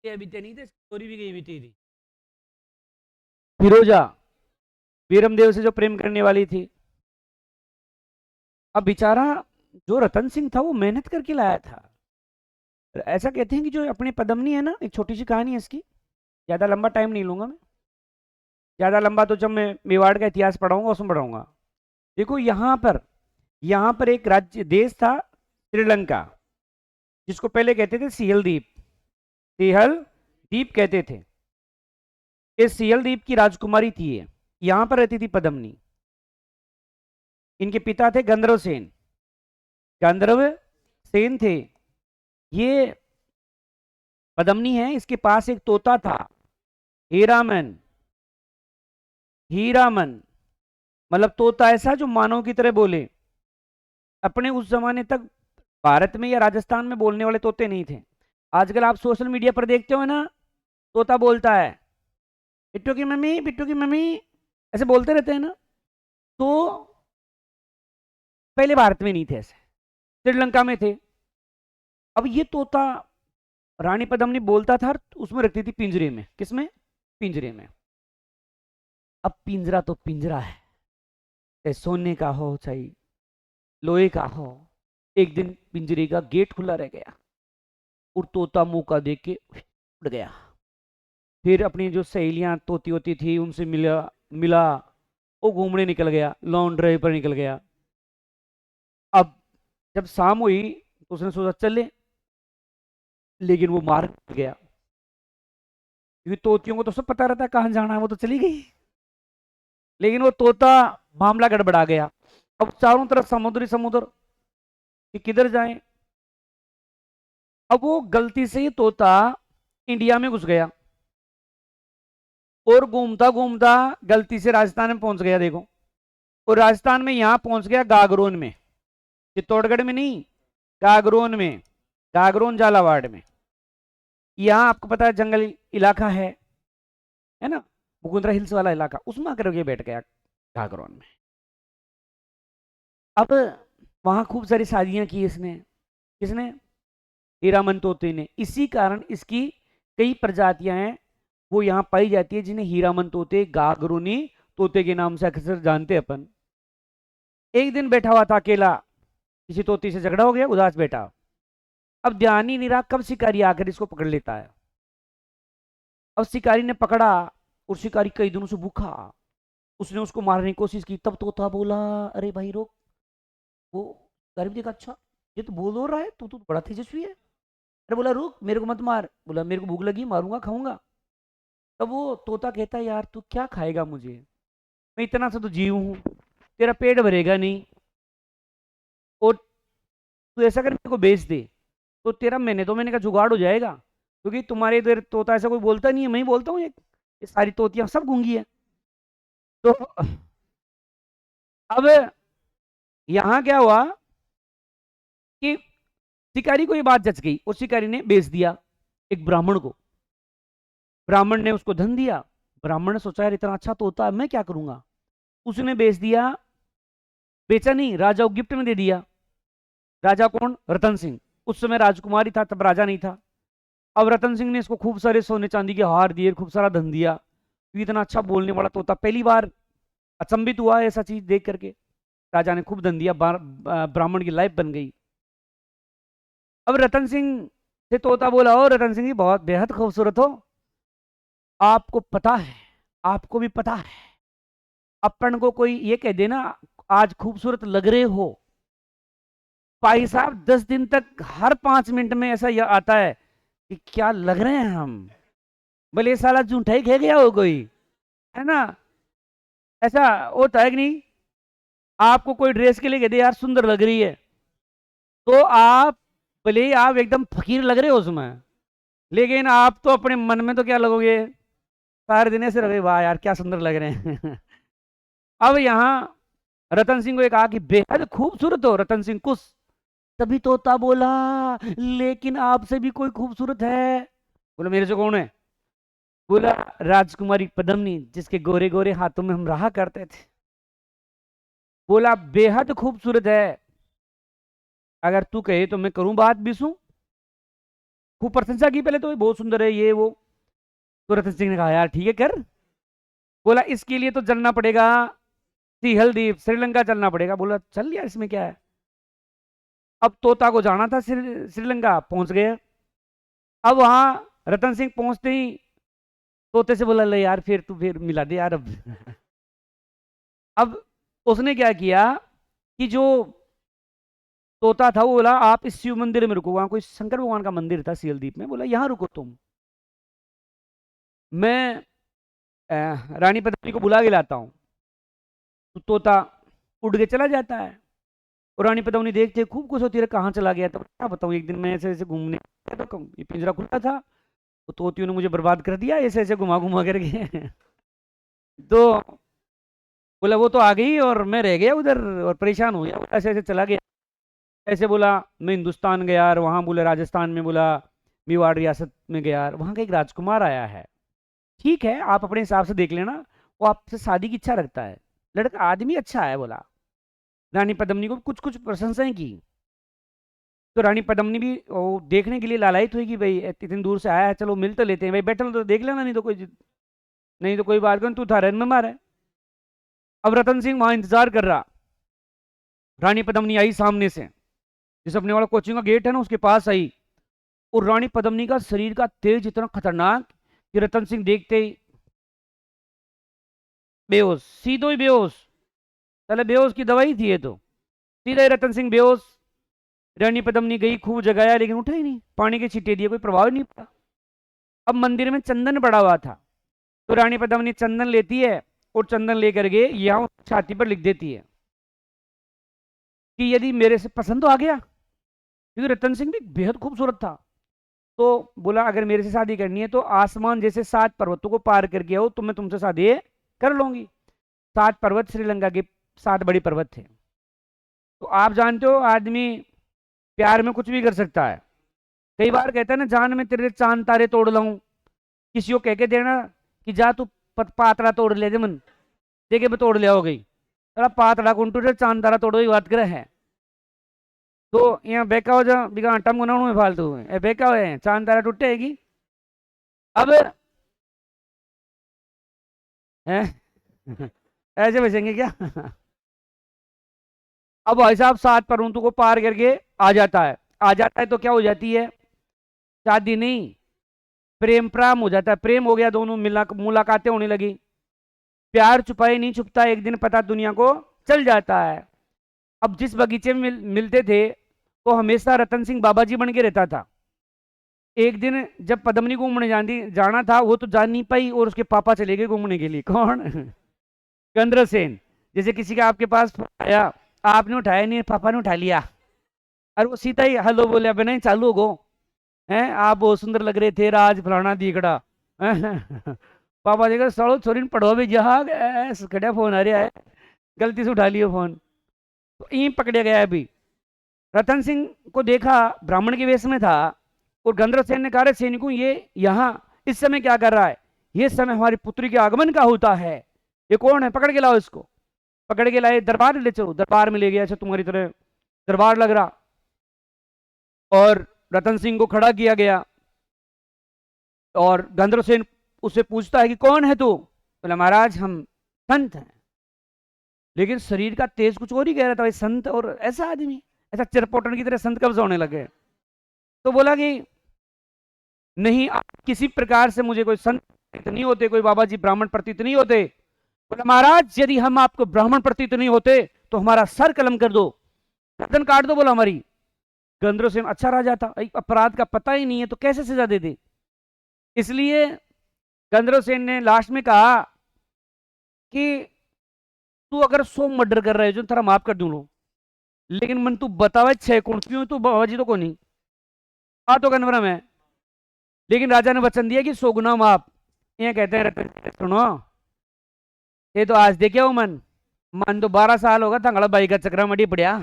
बीते नहीं थे, स्टोरी भी गई बीती थी। फिरोजा वीरमदेव से जो प्रेम करने वाली थी। अब बेचारा जो रतन सिंह था वो मेहनत करके लाया था। ऐसा कहते हैं कि जो अपनी पद्मिनी है ना, एक छोटी सी कहानी है इसकी, ज्यादा लंबा टाइम नहीं लूंगा मैं। ज्यादा लंबा तो जब मैं मेवाड़ का इतिहास पढ़ाऊंगा उसमें पढ़ाऊंगा। देखो यहां पर एक राज्य देश था श्रीलंका, जिसको पहले कहते थे सिहल द्वीप। सिहल द्वीप कहते थे। इस सिहल द्वीप की राजकुमारी थी ये, यहां पर रहती थी पद्मिनी। इनके पिता थे गंधर्व सेन, गंधर्व सेन थे ये। पद्मिनी है, इसके पास एक तोता था हीरामन। हीरामन मतलब तोता ऐसा जो मानव की तरह बोले। अपने उस जमाने तक भारत में या राजस्थान में बोलने वाले तोते नहीं थे। आजकल आप सोशल मीडिया पर देखते हो ना, तोता बोलता है पिट्टू की मम्मी, पिट्टू की मम्मी, ऐसे बोलते रहते हैं ना। तो पहले भारत में नहीं थे ऐसे, श्रीलंका में थे। अब ये तोता रानी पद्मिनी बोलता था, उसमें रखती थी पिंजरे में। किसमें? पिंजरे में। अब पिंजरा तो पिंजरा है, चाहे सोने का हो चाहे लोहे का हो। एक दिन पिंजरे का गेट खुला रह गया और तोता मुंह का देख के उड़ गया। फिर अपनी जो सहेलियां तोती होती थी उनसे मिला मिला वो घूमने निकल गया, लॉन्ग ड्राइव पर निकल गया। अब जब शाम हुई तो उसने सोचा चले, लेकिन वो मार गया, क्योंकि तोतियों को तो सब पता रहता है कहाँ जाना है, वो तो चली गई। लेकिन वो तोता, मामला गड़बड़ा गया। अब चारों तरफ समुद्र समुद्र, कि किधर जाए। अब वो गलती से ये तोता इंडिया में घुस गया और घूमता घूमता गलती से राजस्थान में पहुंच गया। देखो, और राजस्थान में यहां पहुंच गया गागरोन में, चित्तौड़गढ़ में नहीं, गागरोन में, गागरोन झालावाड़ में। यहां आपको पता है जंगल इलाका है ना, मुकुंदरा हिल्स वाला इलाका, उसमें आकर के बैठ गया गागरोन में। अब वहां खूब सारी शादियां की इसने। किसने? हीरामन तोते ने। इसी कारण इसकी कई प्रजातियां हैं वो यहां पाई जाती है, जिन्हें हीरामन तोते, गागरोनी तोते के नाम से अक्सर जानते हैं अपन। एक दिन बैठा हुआ था अकेला, किसी तोती से झगड़ा हो गया, उदास बैठा। अब ध्यान ही नहीं रहा कब शिकारी आकर इसको पकड़ लेता है। अब शिकारी ने पकड़ा, और शिकारी कई दिनों से भूखा, उसने उसको मारने की कोशिश की। तब तोता बोला, अरे भाई रोक। वो शिकारी भी देखा, अच्छा ये तो बोल हो रहा है, तू तो बड़ा तेजस्वी है। अरे बोला रुक, मेरे को मत मार। बोला मेरे को भूख लगी, मारूंगा खाऊंगा। तब वो तोता कहता है, यार तू क्या खाएगा मुझे, मैं इतना सा तो जीव हूं, तेरा पेट भरेगा नहीं, और तू ऐसा कर मेरे को बेच दे तो तेरा महीने 2 महीने का जुगाड़ हो जाएगा, क्योंकि तुम्हारे इधर तोता ऐसा कोई बोलता नहीं है, मैं ही बोलता हूँ। ये सारी तोतियां सब गूंगी है। तो अब यहां क्या हुआ कि शिकारी को ये बात जच गई, और शिकारी ने बेच दिया एक ब्राह्मण को। ब्राह्मण ने उसको धन दिया। ब्राह्मण ने सोचा यार इतना अच्छा तोता है, मैं क्या करूंगा। उसने बेच दिया, बेचा नहीं, राजा को गिफ्ट में दे दिया। राजा कौन? रतन सिंह। उस समय राजकुमारी था, तब राजा नहीं था। अब रतन सिंह ने इसको खूब सारे सोने चांदी के हार दिए, खूब सारा धन दिया, तो इतना अच्छा बोलने वाला तोता। पहली बार अचंभित हुआ ऐसा चीज देख करके। राजा ने खूब धन दिया, ब्राह्मण की लाइफ बन गई। अब रतन सिंह से तोता बोला, ओ रतन सिंह जी बहुत बेहद खूबसूरत हो, आपको पता है, आपको भी पता है, अपन को कोई ये कह देना आज खूबसूरत लग रहे हो, भाई साहब 10 दिन तक हर 5 मिनट में ऐसा यह आता है कि क्या लग रहे हैं हम, भले ये साला झूठा ही कह गया हो कोई, है ना। ऐसा होता है कि नहीं? आपको कोई ड्रेस के लिए कह दे यार सुंदर लग रही है, तो आप भले ही आप एकदम फकीर लग रहे हो उसमें, लेकिन आप तो अपने मन में तो क्या लगोगे, सारे दिन ऐसे रहे, वाह यार क्या सुंदर लग रहे हैं। अब यहां रतन सिंह को एक कहा कि बेहद खूबसूरत हो। रतन सिंह खुश। तभी तोता बोला, लेकिन आपसे भी कोई खूबसूरत है। बोला मेरे से कौन है? बोला राजकुमारी पद्मिनी, जिसके गोरे गोरे हाथों में हम रहा करते थे। बोला बेहद खूबसूरत है, अगर तू कहे तो मैं करूं बात बिसू। खूब प्रशंसा की पहले तो, बहुत सुंदर है ये वो। तो रतन सिंह ने कहा यार ठीक है कर। बोला इसके लिए तो चलना पड़ेगा सिहलदीप, श्रीलंका चलना पड़ेगा। बोला चल यार इसमें क्या है। अब तोता को जाना था श्रीलंका, पहुंच गए। अब वहां रतन सिंह पहुंचते ही तोते से बोला ले यार फिर तू फिर मिला दे यार अब। अब उसने क्या किया कि जो तोता था वो बोला आप इस शिव मंदिर में रुको, वहां कोई शंकर भगवान का मंदिर था सियलदीप में। बोला यहां रुको तुम, मैं रानी पद्मिनी को बुला के लाता हूँ। तो तोता उड़ के चला जाता है, और रानी पद्मिनी देखते खूब खुश होती है, कहाँ चला गया। तो क्या बताऊँ, एक दिन मैं ऐसे ऐसे घूमने गया था, ये पिंजरा खुला था, तो तोतियों ने मुझे बर्बाद कर दिया ऐसे ऐसे घुमा घुमा करके। तो बोला वो तो आ गई और मैं रह गया उधर और परेशान हो गया, ऐसे ऐसे चला गया। ऐसे बोला मैं हिंदुस्तान गया और वहां बोले राजस्थान में बोला मेवाड़ रियासत में गया और वहां का एक राजकुमार आया है। ठीक है आप अपने हिसाब से देख लेना, वो आपसे शादी की इच्छा रखता है। लड़का आदमी अच्छा है बोला। रानी पद्मिनी को कुछ कुछ प्रशंसाएं की। तो रानी पद्मिनी भी वो देखने के लिए लालायित हुई कि भाई इतनी दूर से आया है, चलो मिल तो लेते हैं भाई, बैठल तो देख लेना, नहीं तो कोई बात कर, तू था रन में मारा है। अब रतन सिंह वहां इंतजार कर रहा। रानी पद्मिनी आई सामने से, जिस अपने वाला कोचिंग का गेट है ना उसके पास आई। और रानी पद्मिनी का शरीर का तेज इतना खतरनाक कि रतन सिंह देखते ही बेहोश, सीधो ही बेहोश। चले बेहोश की दवाई थी ये तो। सीधा ही रतन सिंह बेहोश। रानी पद्मिनी गई खूब जगाया लेकिन उठा ही नहीं, पानी के छींटे दिए कोई प्रभाव नहीं पड़ा। अब मंदिर में चंदन पड़ा हुआ था, तो रानी पद्मिनी चंदन लेती है और चंदन लेकर के यहाँ छाती पर लिख देती है कि यदि मेरे से पसंद तो आ गया, क्योंकि रतन सिंह भी बेहद खूबसूरत था। तो बोला अगर मेरे से शादी करनी है तो आसमान जैसे 7 पर्वतों को पार करके आओ तो मैं तुमसे शादी कर लूंगी। 7 पर्वत श्रीलंका के 7 बड़े पर्वत थे। तो आप जानते हो आदमी प्यार में कुछ भी कर सकता है। कई बार कहता है ना जान में तेरे चांद तारे तोड़ लाऊं, किसी को कह के देना कि जा तू पातड़ा तोड़ ले जे मन, देखे मैं तोड़ लिया हो गई। अरे पातड़ा कौन टूटे, चांद तारा तोड़ो ही बात करे है। तो यहाँ बेका हो जा बिगा आटा गुनाणु में फालतू में ए बेका हो चांद तारा टूटेगी। अब है ऐसे बचेंगे क्या? अब भाई साहब 7 पर्वतों को पार करके आ जाता है। आ जाता है तो क्या हो जाती है, शादी नहीं, प्रेम प्राम हो जाता है, प्रेम हो गया, दोनों मुलाकातें होने लगी। प्यार छुपाए नहीं छुपता, एक दिन पता दुनिया को चल जाता है। अब जिस बगीचे में मिलते थे वो हमेशा रतन सिंह बाबा जी बन के रहता था। एक दिन जब पद्मिनी को घूमने जाना था वो तो जा नहीं पाई और उसके पापा चले गए घूमने के लिए। कौन? चंद्रसेन। जैसे किसी का आपके पास आया, आपने उठाया नहीं, पापा ने उठा लिया और वो सीधा ही हेलो बोले, अब नहीं चालू हो हैं, आप बहुत सुंदर लग रहे थे राज फलाना दीकड़ा। पापा देखा सड़ो छोरी पढ़ो भी जहा खड़ा फोन आ रहा है, गलती से उठा लियो फोन। तो यहीं पकड़े गया अभी। रतन सिंह को देखा ब्राह्मण के वेश में था और गंधर्व सेन ने कहा सैनिकों ये यहाँ इस समय क्या कर रहा है, ये समय हमारी पुत्री के आगमन का होता है, ये कौन है, पकड़ के लाओ इसको। पकड़ के लाए, दरबार ले चलो, दरबार में ले गया। अच्छा तुम्हारी तरह दरबार लग रहा। और रतन सिंह को खड़ा किया गया और गंधर्व सेन उससे पूछता है कि कौन है तू? बोला महाराज हम संत हैं। लेकिन शरीर का तेज कुछ और ही कह रहा था, भाई संत और ऐसा आदमी, ऐसा चिरपोटन की तरह संत कब से होने लगे? तो बोला कि नहीं आप किसी प्रकार से मुझे कोई संत नहीं होते, कोई बाबा जी ब्राह्मण प्रतीत नहीं होते। बोला महाराज यदि हम आपको ब्राह्मण प्रतीत नहीं होते तो हमारा सर कलम कर दो, गर्दन काट दो। बोला हमारी। गंधर्व सेन अच्छा राजा था, अपराध का पता ही नहीं है तो कैसे सजा दे दे। इसलिए गंधर्व सेन ने लास्ट में कहा कि तू अगर 100 मर्डर कर रहे हो जो तेरा माफ कर दूं लो, लेकिन मन तू बतावे 6 कौन क्यों तू बाबा जी तो को नहीं आ तो कन्फर्म है। लेकिन राजा ने वचन दिया कि 100 गुना माफ। ये कहते हैं सुनो ये तो आज देखे हो मन, मन तो 12 साल होगा थंगड़ा बाई का चक्रा मड़ी पड़िया।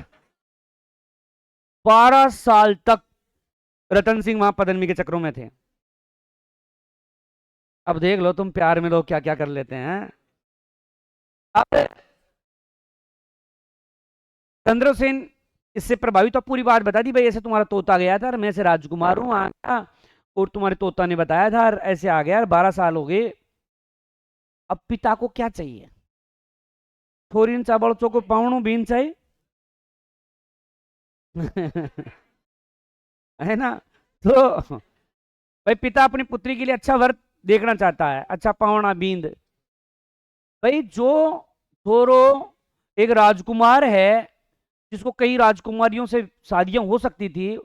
12 साल तक रतन सिंह वहां पद्मिनी के चक्रों में थे। अब देख लो तुम प्यार में लोग क्या क्या कर लेते हैं। अब चंद्रसेन इससे प्रभावित तो पूरी बात बता दी, भाई ऐसे तुम्हारा तोता गया था और मैं से राजकुमार हूं आया और तुम्हारे तोता ने बताया था और ऐसे आ गया, 12 साल हो गए। अब पिता को क्या चाहिए? थोड़ी चावल चौको पावणु बीन चाहिए। है ना? तो भाई पिता अपनी पुत्री के लिए अच्छा वर देखना चाहता है, अच्छा पावना बींद। भाई जो थोरो एक राजकुमार है जिसको कई राजकुमारियों से शादियां हो सकती थी,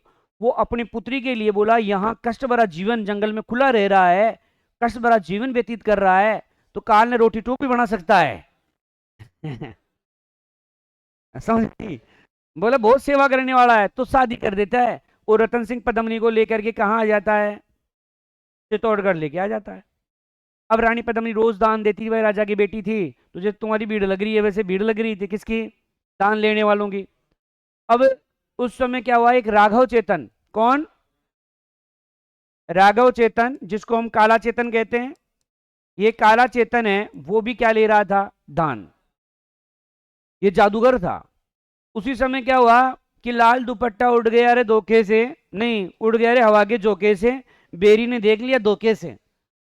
वो अपनी पुत्री के लिए बोला यहाँ कष्ट भरा जीवन जंगल में खुला रह रहा है, कष्ट भरा जीवन व्यतीत कर रहा है, तो काल ने रोटी टोपी बना सकता है। समझ? बोला बहुत सेवा करने वाला है तो शादी कर देता है। और रतन सिंह पद्मिनी को लेकर के कहा आ जाता है, चित्तौड़गढ़ लेके आ जाता है। अब रानी पद्मिनी रोज दान देती थी, भाई राजा की बेटी थी, तुझे तुम्हारी भीड़ लग रही है, वैसे भीड़ लग रही थी किसकी, दान लेने वालों की। अब उस समय क्या हुआ, एक राघव चेतन, कौन, राघव चेतन, जिसको हम काला चेतन कहते हैं, ये काला चेतन है, वो भी क्या ले रहा था, दान। ये जादूगर था। उसी समय क्या हुआ कि लाल दुपट्टा उड़ गया रे धोखे से, नहीं उड़ गया रे हवा के झोंके से, बेरी ने देख लिया धोखे से।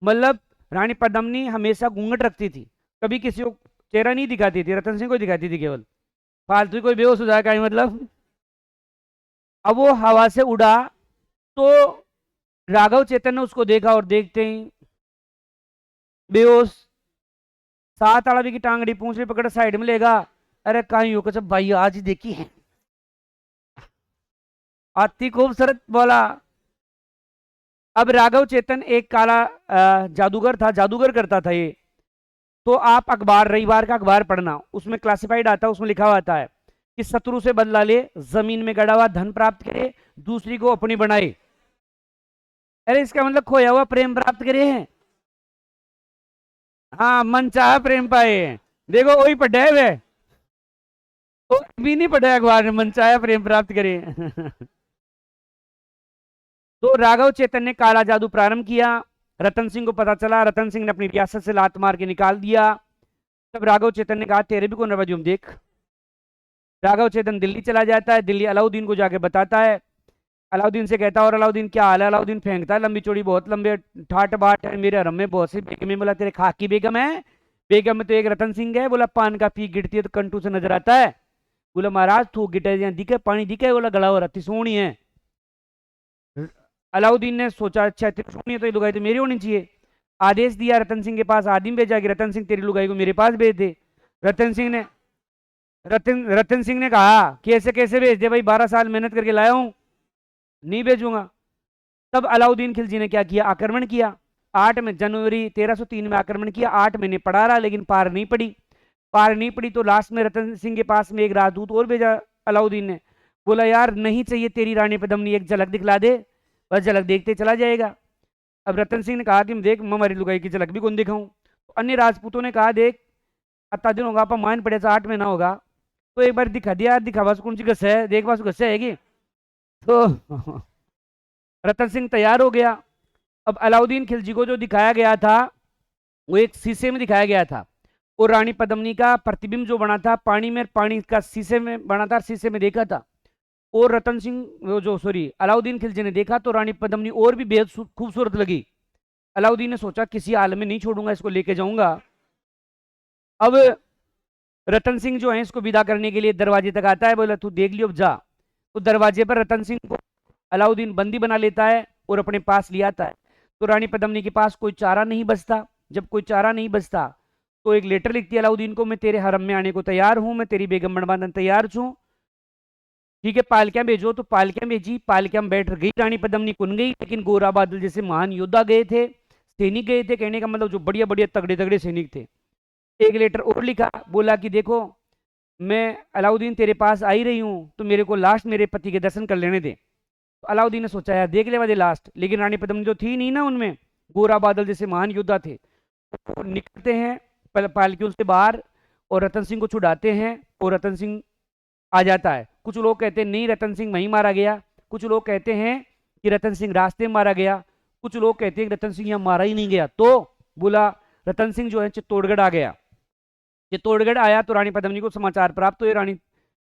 मतलब रानी पद्मिनी हमेशा घूंघट रखती थी, कभी किसी को चेहरा नहीं दिखाती थी, रतन सिंह को दिखाती थी केवल, फालतू कोई बेहोश हो जाएगा मतलब। अब वो हवा से उड़ा, तो राघव चेतन ने उसको देखा और देखते ही बेहोश, सात आड़वी की टांगड़ी पूंछ में पकड़ साइड में लेगा, अरे कहीं हो सब भाई आज ही देखी है, अति खूबसूरत बोला। अब राघव चेतन एक काला जादूगर था, जादूगर करता था ये। तो आप अखबार, रविवार का अखबार पढ़ना, उसमें क्लासिफाइड आता है, उसमें लिखा हुआ आता है कि शत्रु से बदला ले, जमीन में गड़ा हुआ धन प्राप्त करे, दूसरी को अपनी बनाए। अरे इसका मतलब खोया हुआ प्रेम प्राप्त करे हैं। हाँ, मन चाह प्रेम पाए। देखो वही पढ़ा है वे, तो भी नहीं पढ़ा है अखबार में, मन चाह प्रेम प्राप्त करे। तो राघव चेतन ने काला जादू प्रारंभ किया, रतन सिंह को पता चला, रतन सिंह ने अपनी रियासत से लात मार के निकाल दिया। तब राघव चेतन ने कहा तेरे भी को नवाजुम देख। राघव चेतन दिल्ली चला जाता है, दिल्ली अलाउद्दीन को जाके बताता है, अलाउद्दीन से कहता है और अलाउद्दीन क्या हाल है, अलाउद्दीन फेंकता है, लंबी चौड़ी बहुत लंबे ठाट बाट है, मेरे हरम में बहुत सी बेगम है। बोला तेरे खाकी बेगम है, बेगम में तो एक रतन सिंह है। बोला पान का पी गिरती है तो कंटू से नजर आता है। बोला महाराज थूक गिटे दिखे, पानी दिखे, बोला गला हो रहा सोनी है। अलाउद्दीन ने सोचा अच्छा तेरी सोनी है तो ये लुगाई तो मेरी होनी चाहिए। आदेश दिया रतन सिंह के पास, आदमी भेजा कि रतन सिंह तेरी लुगाई को मेरे पास भेज दे। रतन सिंह ने रतन सिंह ने कहा कि ऐसे कैसे भेज दे भाई, 12 साल मेहनत करके लाया हूं, नहीं भेजूंगा। तब अलाउद्दीन खिलजी ने क्या किया, आक्रमण किया। 8 जनवरी 1303 में आक्रमण किया। 8 महीने पड़ा रहा लेकिन पार नहीं पड़ी। पार नहीं पड़ी तो लास्ट में रतन सिंह के पास में एक राजदूत और भेजा अलाउद्दीन ने। बोला यार नहीं चाहिए तेरी रानी पद्मिनी, एक झलक दिखला दे, बस झलक देखते चला जाएगा। अब रतन सिंह ने कहा कि देख मैं हमारी लुगाई की झलक भी कौन दिखाऊं। तो अन्य राजपूतों ने कहा देख अत्ता दिन होगा, आप मान पड़े 8 महीना होगा, तो एक बार दिखा दिया, दिखा बस कौन सी गस्सा है, देख बस गस्सा है तो रतन सिंह तैयार हो गया। अब अलाउद्दीन खिलजी को जो दिखाया गया था वो एक शीशे में दिखाया गया था, और रानी पद्मिनी का प्रतिबिंब जो बना था पानी में, पानी का शीशे में बना था, शीशे में देखा था। और रतन सिंह जो सॉरी अलाउद्दीन खिलजी ने देखा तो रानी पद्मिनी और भी बेहद खूबसूरत लगी। अलाउद्दीन ने सोचा किसी हाल में नहीं छोड़ूंगा, इसको लेके जाऊंगा। अब रतन सिंह जो है इसको विदा करने के लिए दरवाजे तक आता है, बोला तू देख लियो अब जा। तो दरवाजे पर रतन सिंह को अलाउद्दीन बंदी बना लेता है और अपने पास ले आता है। तो रानी पद्मिनी के पास कोई चारा नहीं बचता। जब कोई चारा नहीं बचता तो एक लेटर लिखती है अलाउद्दीन को, मैं तेरे हरम में आने को तैयार हूं, मैं तेरी बेगम बनवाने तैयार छूं, ठीक है पालकियां भेजो। तो पालकियां भेजी, पालकियां बैठ गई, रानी पद्मिनी कुन गई, लेकिन गोरा बादल जैसे महान योद्धा गए थे, सैनिक गए थे, कहने का मतलब जो बढ़िया बढ़िया तगड़े तगड़े सैनिक थे। एक लेटर और लिखा, बोला कि देखो मैं अलाउद्दीन तेरे पास आई रही हूं, तो मेरे को लास्ट मेरे पति के दर्शन कर लेने दे। तो अलाउद्दीन ने सोचा यार देख ले वादे लास्ट, लेकिन रानी पद्मिनी जो थी नहीं ना उनमें, गोरा बादल जैसे महान योद्धा थे, तो निकलते हैं पालकियों से बाहर और रतन सिंह को छुड़ाते हैं, और रतन सिंह आ जाता है। कुछ लोग कहते हैं नहीं रतन सिंह वहीं मारा गया, कुछ लोग कहते हैं कि रतन सिंह रास्ते में मारा गया, कुछ लोग कहते हैं कि रतन सिंह यहाँ मारा ही नहीं गया। तो बोला रतन सिंह जो है चित्तौड़गढ़ आ गया। चित्तौड़गढ़ आया तो रानी पद्मिनी को समाचार प्राप्त हुए, रानी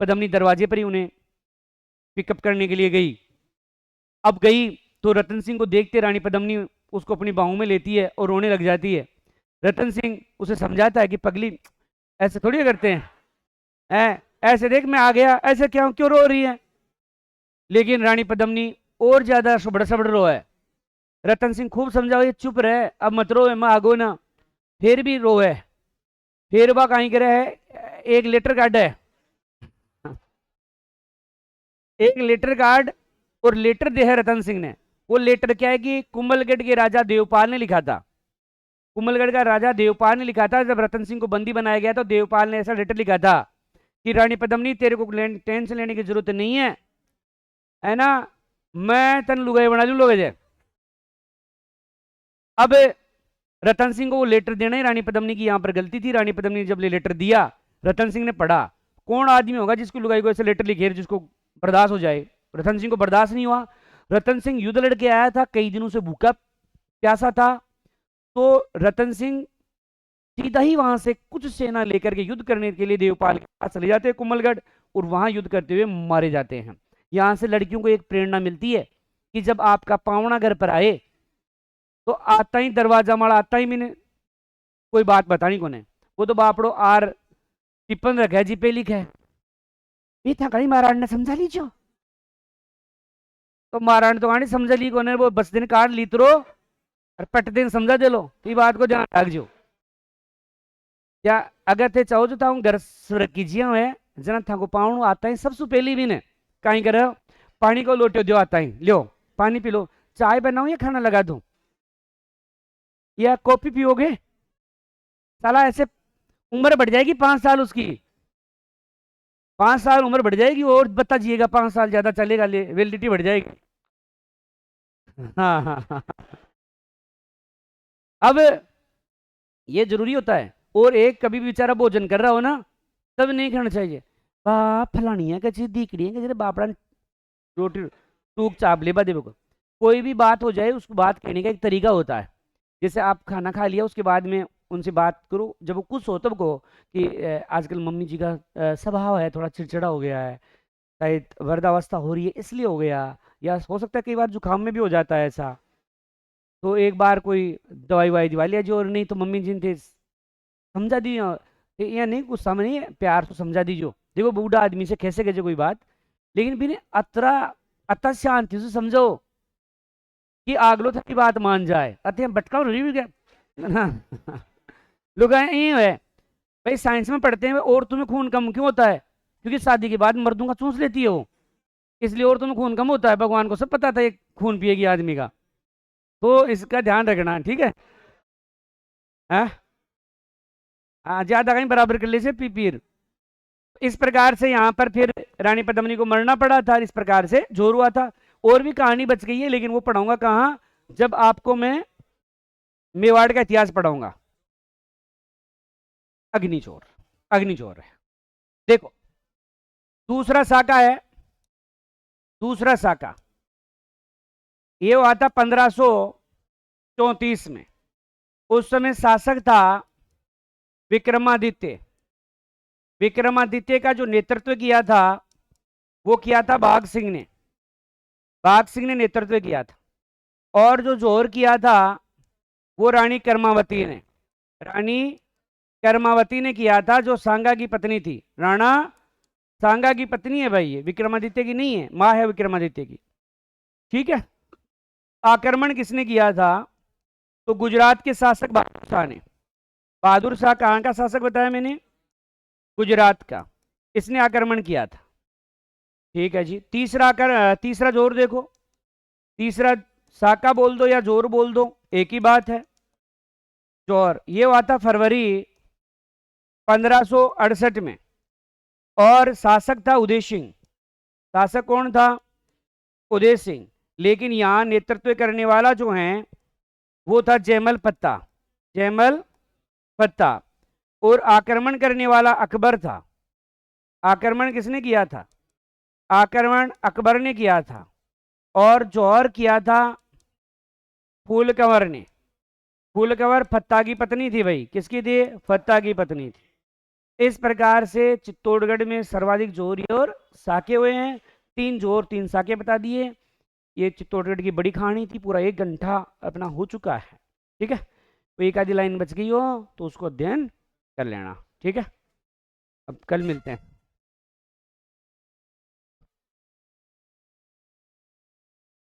पद्मिनी दरवाजे पर ही उन्हें पिकअप करने के लिए गई। अब गई तो रतन सिंह को देखते रानी पद्मिनी उसको अपनी बाहों में लेती है और रोने लग जाती है। रतन सिंह उसे समझाता है कि पगली ऐसे थोड़ी करते हैं, ऐसे देख मैं आ गया, ऐसे क्या क्यों रो रही है। लेकिन रानी पद्मिनी और ज्यादा सबड़ सबड़ रो है। रतन सिंह खूब समझाओ ये चुप रहे, अब मत रो, मैं आगो ना, फिर भी रो है। फिर वह कहीं करे है, एक लेटर कार्ड है, एक लेटर कार्ड, और लेटर दे है रतन सिंह ने। वो लेटर क्या है कि कुंभलगढ़ के राजा देवपाल ने लिखा था, कुंभलगढ़ का राजा देवपाल ने लिखा था। जब रतन सिंह को बंदी बनाया गया तो देवपाल ने ऐसा लेटर लिखा था कि रानी पद्मिनी तेरे को टेंशन लेने की जरूरत नहीं है ना, मैं तन लुगाई बना लू लोगे। अब रतन सिंह को वो लेटर देना ही रानी पद्मिनी की यहाँ पर गलती थी। रानी पद्मिनी ने जब लेटर दिया, रतन सिंह ने पढ़ा। कौन आदमी होगा जिसको लुगाई को ऐसे लेटर लिखे जिसको बर्दाश्त हो जाए? रतन सिंह को बर्दाश्त नहीं हुआ। रतन सिंह युद्ध लड़के आया था, कई दिनों से भूखा प्यासा था, तो रतन सिंह सीधा ही वहां से कुछ सेना लेकर के युद्ध करने के लिए देवपाल के पास चले जाते हैं कुंभलगढ़, और वहां युद्ध करते हुए मारे जाते हैं। यहां से लड़कियों को एक प्रेरणा मिलती है कि जब आपका पावना घर पर आए तो आता ही दरवाजा माड़ा आता ही मैंने कोई बात बतानी कोने, वो तो बापड़ो आर टिप्पण रखे जी पे लिखे ये था कहीं महाराज ने समझा लीजो, तो महाराज तो आने समझा ली कोने, वो बस दिन काट ली तरो और पट दिन समझा दे लो, ये बात को ध्यान रख जो। या अगर थे चाहो तो था घर सुर कीजिए हुए जना था को पावणु आता ही सबसे पहली भी ने कहीं करे पानी को लोटे दो आता ही लो पानी पी लो, चाय बनाओ या खाना लगा दो या कॉफी पियोगे? साला ऐसे उम्र बढ़ जाएगी 5 साल उसकी, 5 साल उम्र बढ़ जाएगी और बता जिएगा 5 साल ज्यादा चलेगा, वैलिडिटी बढ़ जाएगी। हाँ हाँ हाँ। अब ये जरूरी होता है। और एक कभी भी बेचारा भोजन कर रहा हो ना तब नहीं खाना चाहिए, फलानी है कची दीकड़ी है जरा बापड़ा रोटी टूक चाप ले देव को। कोई भी बात हो जाए उसको बात कहने का एक तरीका होता है। जैसे आप खाना खा लिया उसके बाद में उनसे बात करो, जब वो कुछ हो तब कहो कि आजकल मम्मी जी का स्वभाव है थोड़ा चिड़चिड़ा हो गया है, शायद वृद्धावस्था हो रही है इसलिए हो गया, या हो सकता है कई बार जुकाम में भी हो जाता है ऐसा, तो एक बार कोई दवाई वाई दिवा लिया जो, और नहीं तो मम्मी जी ने समझा दी या नहीं गुस्सा में नहीं प्यार से समझा दीजो। देखो बूढ़ा आदमी से कैसे कैसे कोई बात, लेकिन भी अतरा अत शांति से समझो कि आगलो थकी बात मान जाए। अते भटका भी गया लोग ये है भाई साइंस में पढ़ते हैं औरतों में खून कम क्यों होता है? क्योंकि शादी के बाद मर्दों का चूस लेती है वो, इसलिए औरतों में खून कम होता है। भगवान को सब पता था ये खून पिएगी आदमी का, तो इसका ध्यान रखना ठीक है। ज्यादा कहीं बराबर कर ले से पीपीर। इस प्रकार से यहाँ पर फिर रानी पद्मिनी को मरना पड़ा था, इस प्रकार से जोर हुआ था। और भी कहानी बच गई है लेकिन वो पढ़ाऊंगा कहाँ, जब आपको मैं मेवाड़ का इतिहास पढ़ाऊंगा। अग्निचोर, अग्निचोर है देखो, दूसरा साका है, दूसरा साका ये हुआ था 1534 में। उस समय शासक था विक्रमादित्य। विक्रमादित्य का जो नेतृत्व किया था वो किया था बाघ सिंह ने, बाघ सिंह ने नेतृत्व किया था। और जो जोर किया था वो रानी कर्मावती ने, रानी कर्मावती ने किया था, जो सांगा की पत्नी थी। राणा सांगा की पत्नी है भाई, ये विक्रमादित्य की नहीं है, मां है विक्रमादित्य की, ठीक है। आक्रमण किसने किया था? तो गुजरात के शासक बहादुर शाह ने। बहादुर शाह कहाँ का शासक बताया मैंने? गुजरात का। इसने आक्रमण किया था, ठीक है जी। तीसरा जोर देखो, तीसरा साका बोल दो या जोर बोल दो एक ही बात है। जोर ये हुआ था फरवरी 1568 में, और शासक था उदय सिंह। शासक कौन था? उदय सिंह। लेकिन यहां नेतृत्व करने वाला जो है वो था जयमल पत्ता, जयमल पत्ता। और आक्रमण करने वाला अकबर था। आक्रमण किसने किया था? आक्रमण अकबर ने किया था। और जौहर किया था फूल कंवर ने। फूल कंवर फत्ता की पत्नी थी भाई, किसकी थी? फत्ता की पत्नी थी। इस प्रकार से चित्तौड़गढ़ में सर्वाधिक जोर और साके हुए हैं। 3 जोर 3 साके बता दिए। ये चित्तौड़गढ़ की बड़ी कहानी थी, पूरा 1 घंटा अपना हो चुका है, ठीक है। तो एक आधी लाइन बच गई हो तो उसको अध्ययन कर लेना, ठीक है। अब कल मिलते हैं।